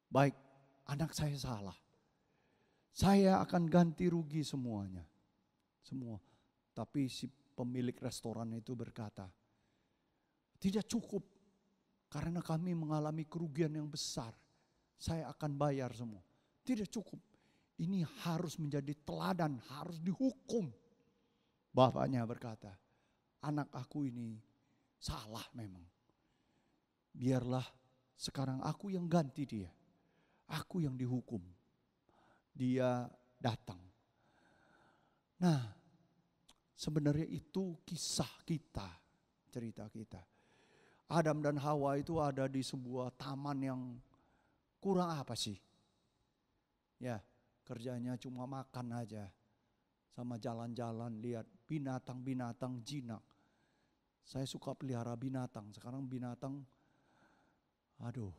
Baik, anak saya salah. Saya akan ganti rugi semuanya. Semua. Tapi si pemilik restoran itu berkata, tidak cukup. Karena kami mengalami kerugian yang besar. Saya akan bayar semua. Tidak cukup. Ini harus menjadi teladan, harus dihukum. Bapaknya berkata, anak aku ini salah memang. Biarlah sekarang aku yang ganti dia. Aku yang dihukum. dia datang. Nah, sebenarnya itu kisah kita, cerita kita. Adam dan Hawa itu ada di sebuah taman yang kurang apa sih? Ya, kerjanya cuma makan aja. Sama jalan-jalan, lihat binatang-binatang jinak. Saya suka pelihara binatang. Sekarang binatang, aduh,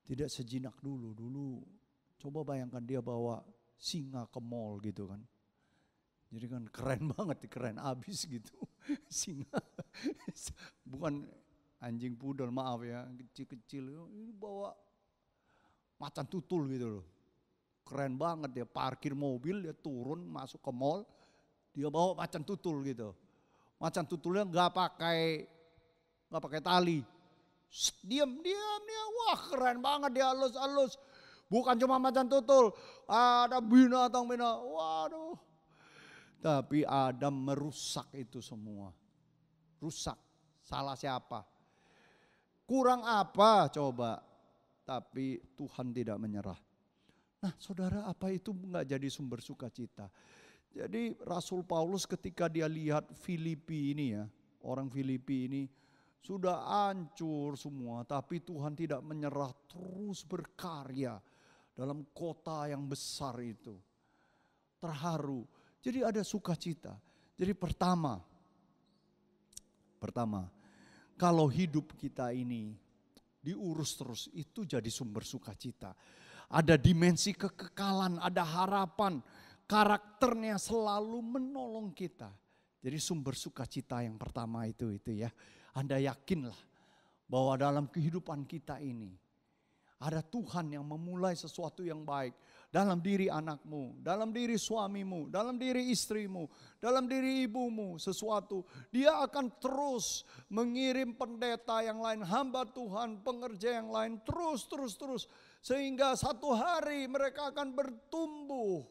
tidak sejinak dulu. Dulu coba bayangkan dia bawa singa ke mall gitu kan. Jadi kan keren banget, keren abis gitu. Singa, bukan anjing pudel, maaf ya, kecil-kecil. Ini bawa macan tutul gitu loh. Keren banget, dia parkir mobil, dia turun masuk ke mall, dia bawa macan tutul gitu. Macan tutulnya nggak pakai tali. Diam, wah keren banget, dia halus. Bukan cuma macan tutul, ada binatang, waduh. Tapi Adam merusak itu semua. Rusak, salah siapa? Kurang apa coba? Tapi Tuhan tidak menyerah. Nah saudara, apa itu enggak jadi sumber sukacita? Jadi Rasul Paulus ketika dia lihat Filipi ini ya, orang Filipi ini sudah hancur semua, tapi Tuhan tidak menyerah, terus berkarya dalam kota yang besar itu. Terharu. Jadi ada sukacita. Jadi pertama, kalau hidup kita ini diurus terus, itu jadi sumber sukacita. Ada dimensi kekekalan, ada harapan, karakternya selalu menolong kita. Jadi sumber sukacita yang pertama itu ya. Anda yakinlah bahwa dalam kehidupan kita ini ada Tuhan yang memulai sesuatu yang baik dalam diri anakmu, dalam diri suamimu, dalam diri istrimu, dalam diri ibumu sesuatu. Dia akan terus mengirim pendeta yang lain, hamba Tuhan, pengerja yang lain, terus. Sehingga satu hari mereka akan bertumbuh.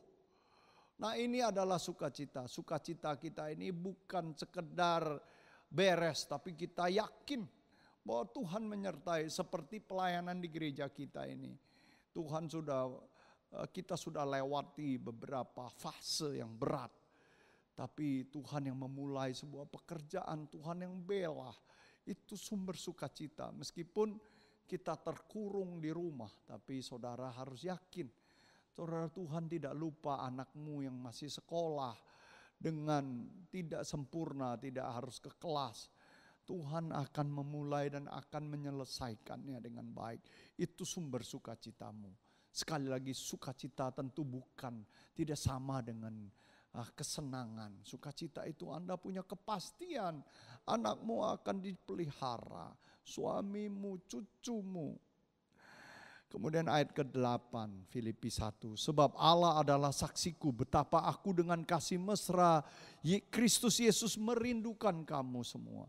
Nah ini adalah sukacita. Sukacita kita ini bukan sekedar beres, tapi kita yakin bahwa Tuhan menyertai, seperti pelayanan di gereja kita ini. Kita sudah lewati beberapa fase yang berat. Tapi Tuhan yang memulai sebuah pekerjaan, Tuhan yang bela, itu sumber sukacita. Meskipun kita terkurung di rumah, tapi saudara harus yakin, saudara, Tuhan tidak lupa anakmu yang masih sekolah dengan tidak sempurna, tidak harus ke kelas. Tuhan akan memulai dan akan menyelesaikannya dengan baik. Itu sumber sukacitamu. Sekali lagi, sukacita tentu tidak sama dengan kesenangan. Sukacita itu Anda punya kepastian, anakmu akan dipelihara, suamimu, cucumu. Kemudian ayat ke-8 Filipi 1. Sebab Allah adalah saksiku betapa aku dengan kasih mesra Kristus Yesus merindukan kamu semua.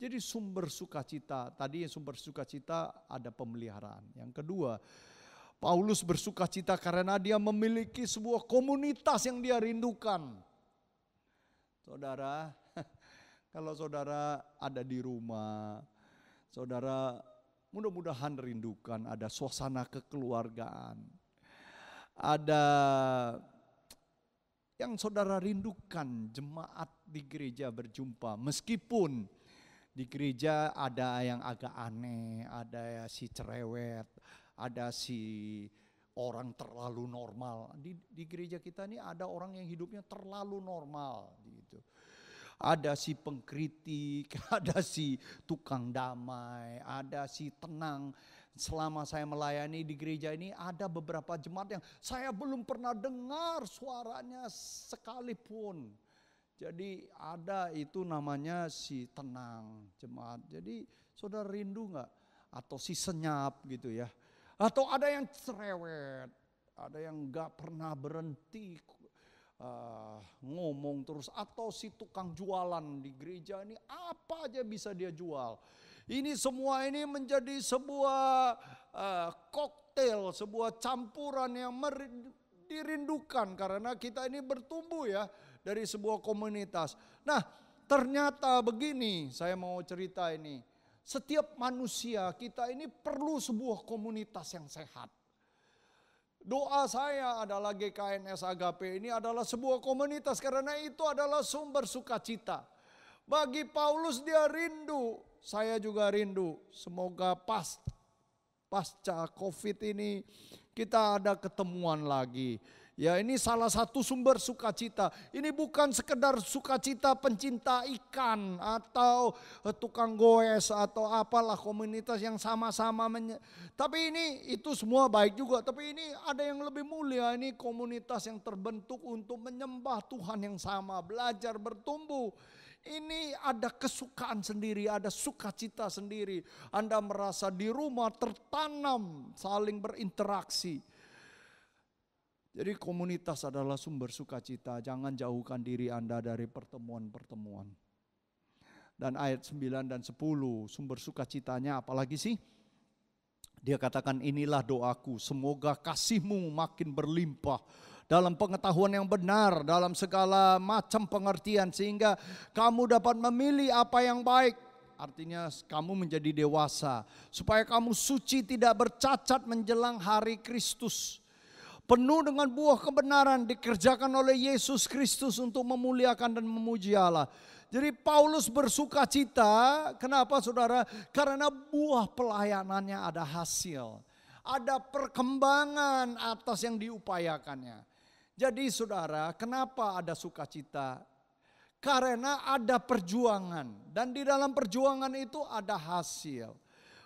Jadi sumber sukacita, tadi sumber sukacita ada pemeliharaan. Yang kedua, Paulus bersukacita karena dia memiliki sebuah komunitas yang dia rindukan. Saudara, kalau saudara ada di rumah, saudara mudah-mudahan rindukan ada suasana kekeluargaan. Ada yang saudara rindukan, jemaat di gereja berjumpa. Meskipun di gereja ada yang agak aneh, ada si cerewet, ada si orang terlalu normal. Di gereja kita ini ada orang yang hidupnya terlalu normal gitu. Ada si pengkritik, ada si tukang damai, ada si tenang. Selama saya melayani di gereja ini ada beberapa jemaat yang saya belum pernah dengar suaranya sekalipun. Jadi ada itu namanya si tenang jemaat. Jadi saudara rindu gak? Atau si senyap gitu ya. Atau ada yang cerewet, ada yang gak pernah berhenti ngomong terus. Atau si tukang jualan di gereja ini apa aja bisa dia jual. Ini semua ini menjadi sebuah koktail, sebuah campuran yang dirindukan. Karena kita ini bertumbuh ya dari sebuah komunitas. Nah ternyata begini, saya mau cerita ini. Setiap manusia kita ini perlu sebuah komunitas yang sehat. Doa saya adalah GKNS Agape ini adalah sebuah komunitas karena itu adalah sumber sukacita. Bagi Paulus dia rindu, saya juga rindu. Semoga pasca COVID ini kita ada ketemuan lagi. Ya, ini salah satu sumber sukacita. Ini bukan sekedar sukacita pencinta ikan atau tukang goes atau apalah komunitas yang sama-sama. Tapi itu semua baik juga. Tapi ini ada yang lebih mulia. Ini komunitas yang terbentuk untuk menyembah Tuhan yang sama. Belajar bertumbuh. Ini ada kesukaan sendiri, ada sukacita sendiri. Anda merasa di rumah tertanam, saling berinteraksi. Jadi komunitas adalah sumber sukacita. Jangan jauhkan diri Anda dari pertemuan-pertemuan. Dan ayat 9 dan 10 sumber sukacitanya apalagi sih? Dia katakan inilah doaku. Semoga kasihmu makin berlimpah. Dalam pengetahuan yang benar. Dalam segala macam pengertian. Sehingga kamu dapat memilih apa yang baik. Artinya kamu menjadi dewasa. Supaya kamu suci tidak bercacat menjelang hari Kristus. Penuh dengan buah kebenaran dikerjakan oleh Yesus Kristus untuk memuliakan dan memuji Allah. Jadi Paulus bersuka cita, kenapa saudara? Karena buah pelayanannya ada hasil. Ada perkembangan atas yang diupayakannya. Jadi saudara, kenapa ada sukacita? Karena ada perjuangan. Dan di dalam perjuangan itu ada hasil.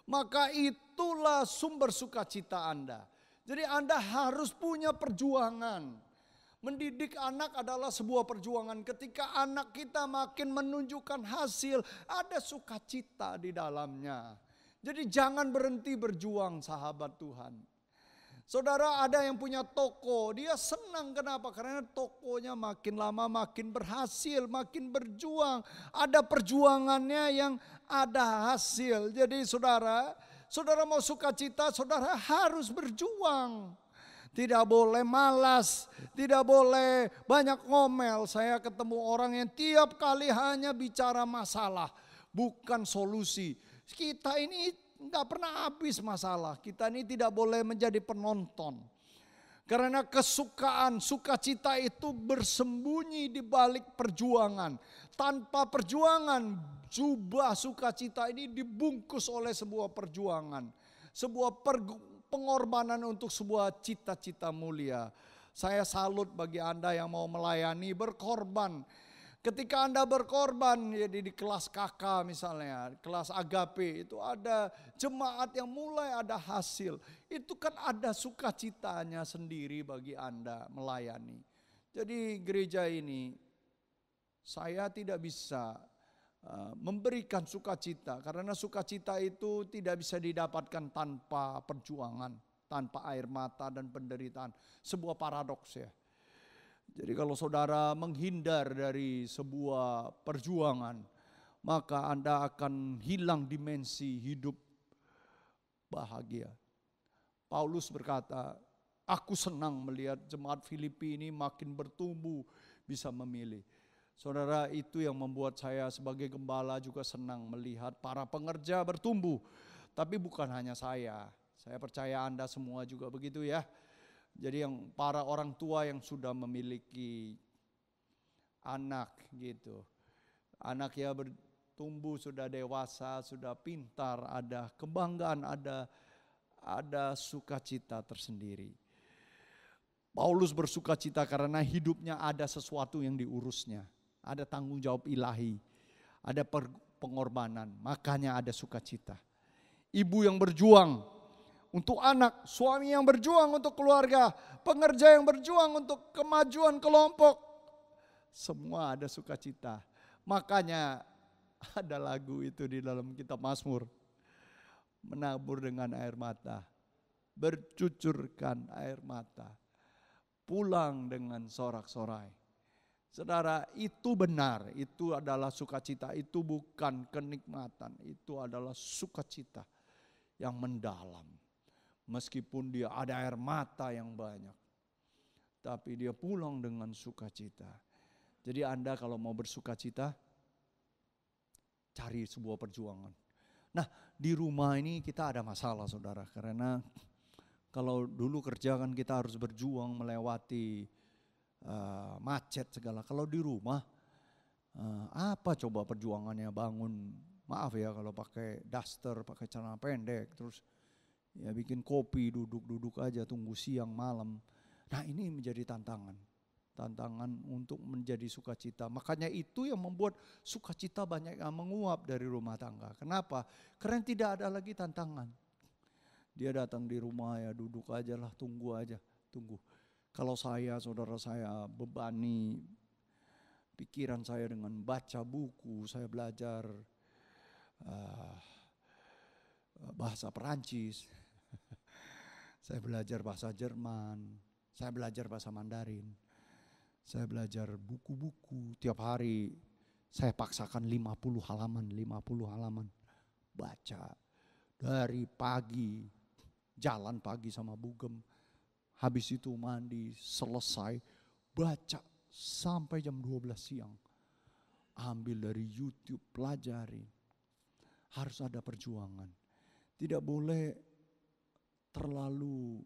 Maka itulah sumber sukacita Anda. Jadi Anda harus punya perjuangan. Mendidik anak adalah sebuah perjuangan. Ketika anak kita makin menunjukkan hasil, ada sukacita di dalamnya. Jadi jangan berhenti berjuang sahabat Tuhan. Saudara ada yang punya toko, dia senang kenapa? Karena tokonya makin lama makin berhasil, makin berjuang. Ada perjuangannya yang ada hasil. Jadi saudara mau sukacita, saudara harus berjuang. Tidak boleh malas, tidak boleh banyak ngomel. Saya ketemu orang yang tiap kali hanya bicara masalah, bukan solusi. Kita ini nggak pernah habis masalah. Kita ini tidak boleh menjadi penonton. Karena kesukaan, sukacita itu bersembunyi di balik perjuangan. Tanpa perjuangan, jubah sukacita ini dibungkus oleh sebuah perjuangan. Sebuah pengorbanan untuk sebuah cita-cita mulia. Saya salut bagi Anda yang mau melayani, berkorban. Ketika Anda berkorban, jadi di kelas KK misalnya, kelas agape itu ada jemaat yang mulai ada hasil. Itu kan ada sukacitanya sendiri bagi Anda melayani. Jadi gereja ini saya tidak bisa memberikan sukacita. Karena sukacita itu tidak bisa didapatkan tanpa perjuangan, tanpa air mata dan penderitaan. Sebuah paradoks ya. Jadi kalau saudara menghindar dari sebuah perjuangan, maka Anda akan hilang dimensi hidup bahagia. Paulus berkata, aku senang melihat jemaat Filipi ini makin bertumbuh, bisa memilih. Saudara, itu yang membuat saya sebagai gembala juga senang melihat para pengerja bertumbuh. Tapi bukan hanya saya percaya Anda semua juga begitu ya. Jadi yang para orang tua yang sudah memiliki anak gitu. Anak ya bertumbuh, sudah dewasa, sudah pintar, ada kebanggaan, ada sukacita tersendiri. Paulus bersukacita karena hidupnya ada sesuatu yang diurusnya. Ada tanggung jawab ilahi, ada pengorbanan, makanya ada sukacita. Ibu yang berjuang untuk anak, suami yang berjuang untuk keluarga, pengerja yang berjuang untuk kemajuan kelompok. Semua ada sukacita. Makanya ada lagu itu di dalam kitab Mazmur. Menabur dengan air mata, bercucurkan air mata, pulang dengan sorak-sorai. Saudara, itu benar, itu adalah sukacita, itu bukan kenikmatan, itu adalah sukacita yang mendalam. Meskipun dia ada air mata yang banyak, tapi dia pulang dengan sukacita. Jadi Anda kalau mau bersukacita, cari sebuah perjuangan. Nah, di rumah ini kita ada masalah saudara, karena Kalau dulu kerja kan kita harus berjuang melewati macet segala. Kalau di rumah apa coba perjuangannya bangun, maaf ya kalau pakai daster, pakai celana pendek, terus ya bikin kopi, duduk-duduk aja tunggu siang malam. Nah ini menjadi tantangan untuk menjadi sukacita. Makanya itu yang membuat sukacita banyak yang menguap dari rumah tangga. Kenapa? Karena tidak ada lagi tantangan. Dia datang di rumah ya duduk aja lah, tunggu. Kalau saudara saya bebani pikiran saya dengan baca buku, saya belajar bahasa Perancis, saya belajar bahasa Jerman, saya belajar bahasa Mandarin, saya belajar buku-buku tiap hari. Saya paksakan 50 halaman baca dari pagi. Jalan pagi sama bugem, habis itu mandi, selesai, baca sampai jam 12 siang. Ambil dari YouTube, pelajari. Harus ada perjuangan. Tidak boleh terlalu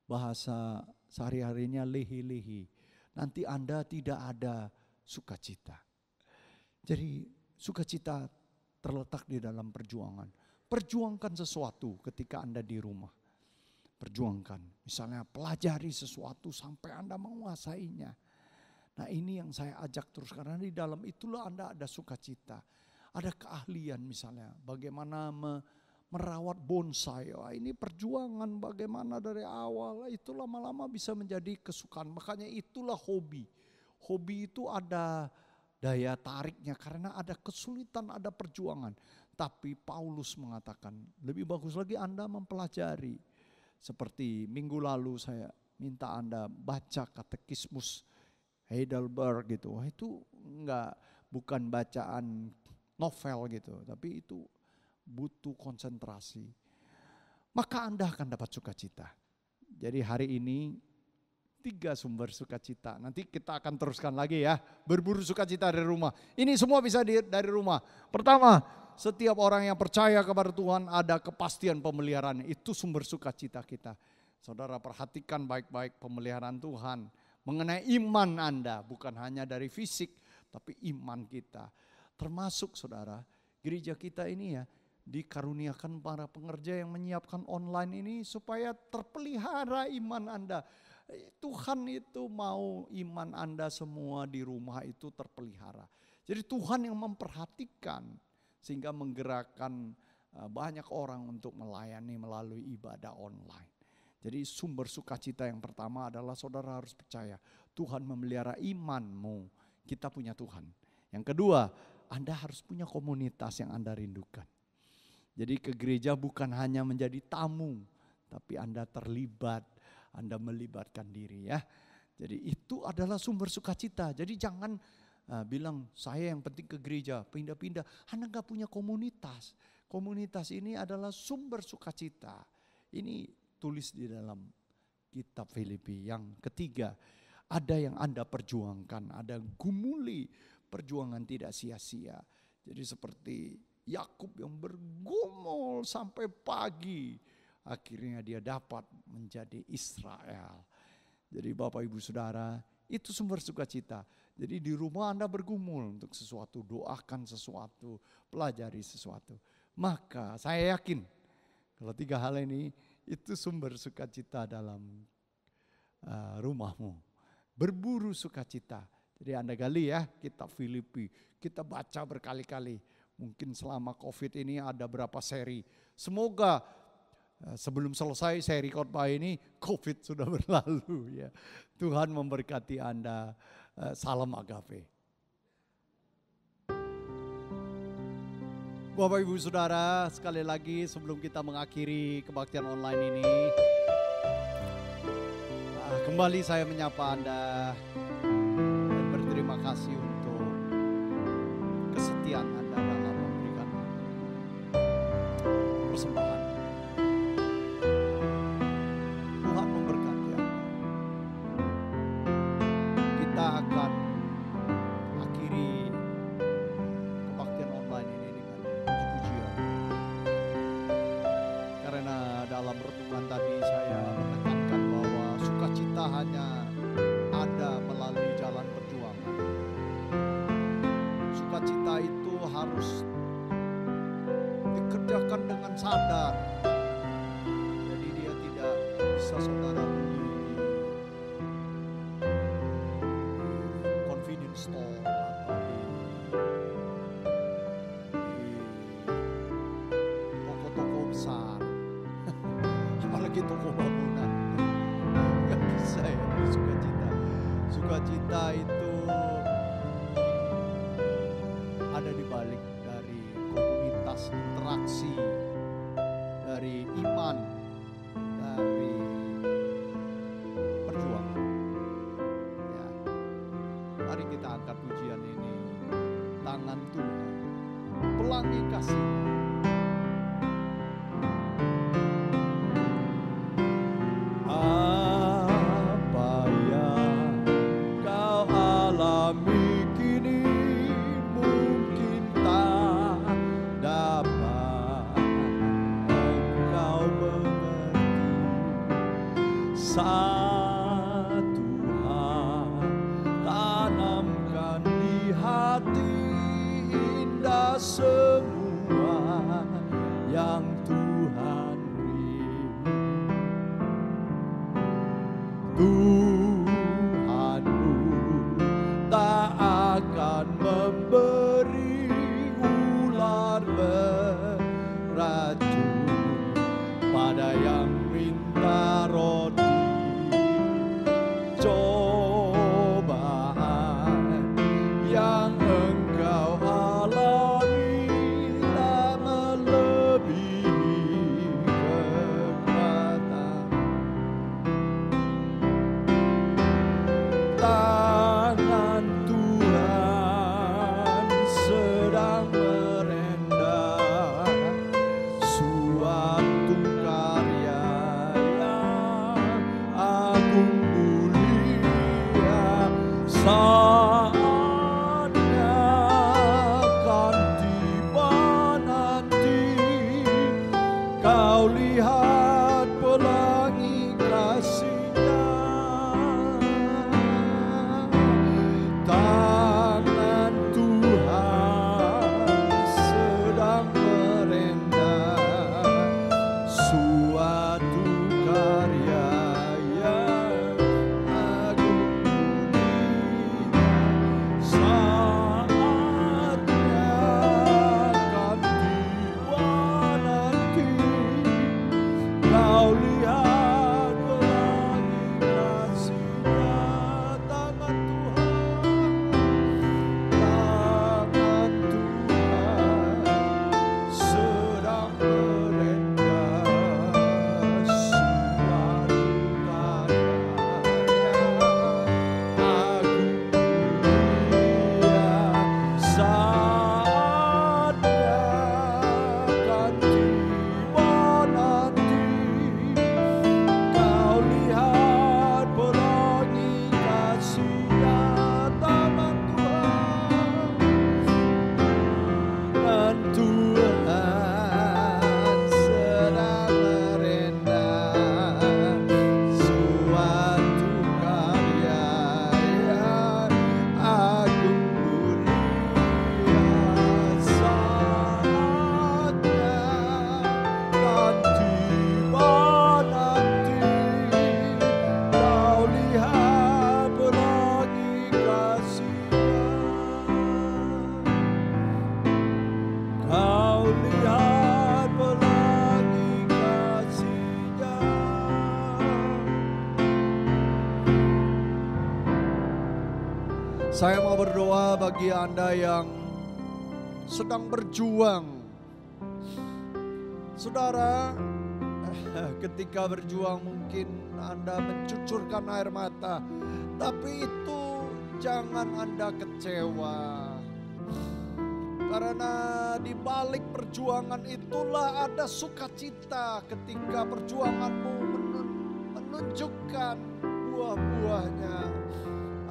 bahasa sehari-harinya lehi-lehi. Nanti Anda tidak ada sukacita. Jadi sukacita terletak di dalam perjuangan. Perjuangkan sesuatu ketika Anda di rumah. Perjuangkan. Misalnya pelajari sesuatu sampai Anda menguasainya. Nah ini yang saya ajak terus. Karena di dalam itulah Anda ada sukacita. Ada keahlian misalnya. Bagaimana merawat bonsai. Wah, ini perjuangan bagaimana dari awal. Itu lama-lama bisa menjadi kesukaan. Makanya itulah hobi. Hobi itu ada daya tariknya. Karena ada kesulitan, ada perjuangan. Tapi Paulus mengatakan lebih bagus lagi Anda mempelajari. Seperti minggu lalu saya minta Anda baca katekismus Heidelberg gitu. Wah itu bukan bacaan novel gitu. Tapi itu butuh konsentrasi. Maka Anda akan dapat sukacita. Jadi hari ini 3 sumber sukacita. Nanti kita akan teruskan lagi ya. Berburu sukacita dari rumah. Ini semua bisa dari rumah. Pertama, setiap orang yang percaya kepada Tuhan ada kepastian pemeliharaan. Itu sumber sukacita kita. Saudara perhatikan baik-baik pemeliharaan Tuhan. Mengenai iman Anda. Bukan hanya dari fisik. Tapi iman kita. Termasuk saudara. Gereja kita ini ya. Dikaruniakan para pengerja yang menyiapkan online ini. Supaya terpelihara iman Anda. Tuhan itu mau iman Anda semua di rumah itu terpelihara. Jadi Tuhan yang memperhatikan. Sehingga menggerakkan banyak orang untuk melayani melalui ibadah online. Jadi sumber sukacita yang pertama adalah saudara harus percaya. Tuhan memelihara imanmu. Kita punya Tuhan. Yang kedua, Anda harus punya komunitas yang Anda rindukan. Jadi ke gereja bukan hanya menjadi tamu. Tapi Anda terlibat. Anda melibatkan diri ya. Jadi itu adalah sumber sukacita. Jadi jangan bilang saya yang penting ke gereja, pindah-pindah. Anda gak punya komunitas. Komunitas ini adalah sumber sukacita. Ini tulis di dalam kitab Filipi. Yang ketiga, ada yang Anda perjuangkan, ada gumuli perjuangan tidak sia-sia. Jadi seperti Yakub yang bergumul sampai pagi. Akhirnya dia dapat menjadi Israel. Jadi Bapak Ibu Saudara, itu sumber sukacita. Jadi di rumah Anda bergumul untuk sesuatu, doakan sesuatu, pelajari sesuatu. Maka saya yakin kalau 3 hal ini itu sumber sukacita dalam rumahmu. Berburu sukacita. Jadi Anda gali ya kitab Filipi, kita baca berkali-kali. Mungkin selama COVID ini ada berapa seri. Semoga sebelum selesai seri khotbah ini COVID sudah berlalu ya. Tuhan memberkati Anda. Salam agape. Bapak Ibu Saudara, sekali lagi sebelum kita mengakhiri kebaktian online ini, kembali saya menyapa Anda dan berterima kasih untuk kesetiaan Anda dalam memberikan persembahan. Tuhan memberkati Anda. Kita akan akhiri kebaktian online ini dengan puji-pujian. Karena dalam renungan tadi saya mengerjakan dengan sadar. Jadi dia tidak bisa saudara beli di convenience store atau di toko-toko besar. Apalagi toko bangunan. Gak bisa ya beli sukacita. Sukacita itu ada di balik dari komunitas, interaksi, dari iman, dari perjuangan. Ya. Mari kita angkat pujian ini. Tangan Tuhan, pelangi kasih. Apa yang kau alami kini mungkin tak dapat engkau mengerti. Satu hal tanamkan di hati, indah semua yang Tuhan beri. Tuhanmu tak akan memberi ular beracun pada yang minta roti. Cobaan yang engkau alami tak melebihi kekuatan. Tangan Tuhan sedang merendam suatu karya yang agung mulia. Saatnya akan tiba nanti, kau lihat pelangi kasih-Nya. Tangan Tuhan sedang merendam suatu karya yang agung mulia. Saatnya akan tiba nanti, kau lihat pelangi kasih-Nya. Tangan Tuhan sedang merendam suatu karya agung mulia. Saatnya akan tiba nanti, kau lihat pelangi kasih-Nya. Tangan Tuhan sedang merendam suatu karya yang agung mulia. Saatnya akan tiba nanti, kau lihat pelangi kasih-Nya. Kau lihat pelangi kasih-Nya. Saya mau berdoa bagi Anda yang sedang berjuang. Saudara, ketika berjuang mungkin Anda mencucurkan air mata, tapi itu jangan Anda kecewa. Karena di balik perjuangan itulah ada sukacita ketika perjuanganmu menunjukkan buah-buahnya.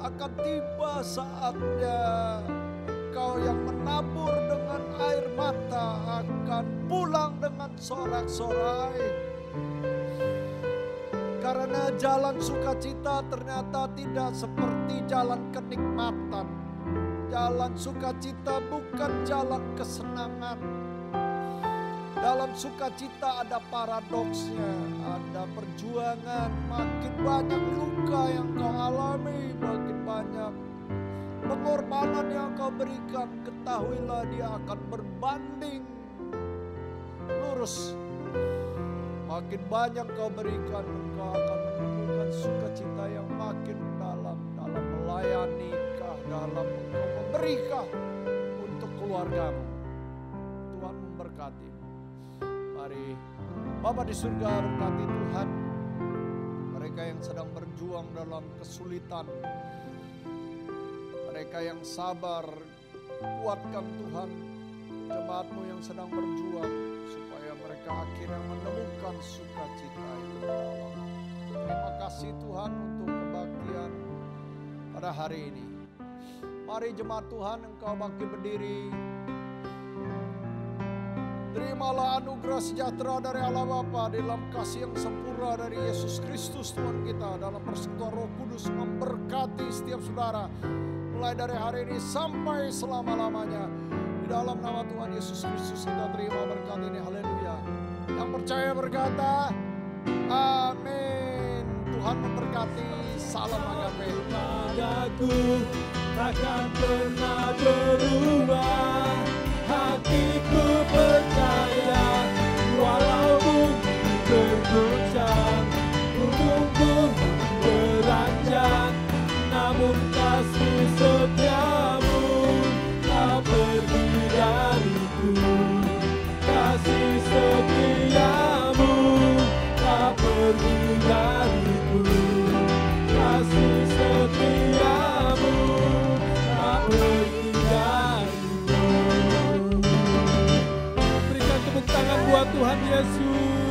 Akan tiba saatnya engkau yang menabur dengan air mata akan pulang dengan sorak-sorai. Karena jalan sukacita ternyata tidak seperti jalan kenikmatan. Jalan sukacita bukan jalan kesenangan. Dalam sukacita ada paradoksnya, ada perjuangan, makin banyak luka yang kau alami, makin banyak pengorbanan yang kau berikan, ketahuilah dia akan berbanding lurus. Makin banyak kau berikan, engkau akan menemukan sukacita yang makin dalam melayani kah, dalam engkau memberikah untuk keluargamu. Tuhan memberkati. Mari Bapa di surga berkati Tuhan mereka yang sedang berjuang dalam kesulitan, mereka yang sabar, kuatkan Tuhan jemaat-Mu yang sedang berjuang supaya mereka akhirnya menemukan sukacita yang dalam. Terima kasih Tuhan untuk kebaktian pada hari ini. Mari jemaat Tuhan engkau bangkit berdiri. Terimalah anugerah sejahtera dari Allah Bapa dalam kasih yang sempurna dari Yesus Kristus Tuhan kita, dalam persekutuan Roh Kudus memberkati setiap saudara mulai dari hari ini sampai selama-lamanya. Di dalam nama Tuhan Yesus Kristus kita terima berkat ini. Haleluya. Yang percaya berkata amin. Tuhan memberkati. Salam agape. Padaku takkan pernah berubah, hatiku percaya walaupun bergoncang, gunung pun beranjak, namun kasih setiamu tak pergi dariku. Kasih setiamu tak pergi dariku. Kasih setiamu tak pergi dariku. Berikan tepuk tangan buat Tuhan Yesus.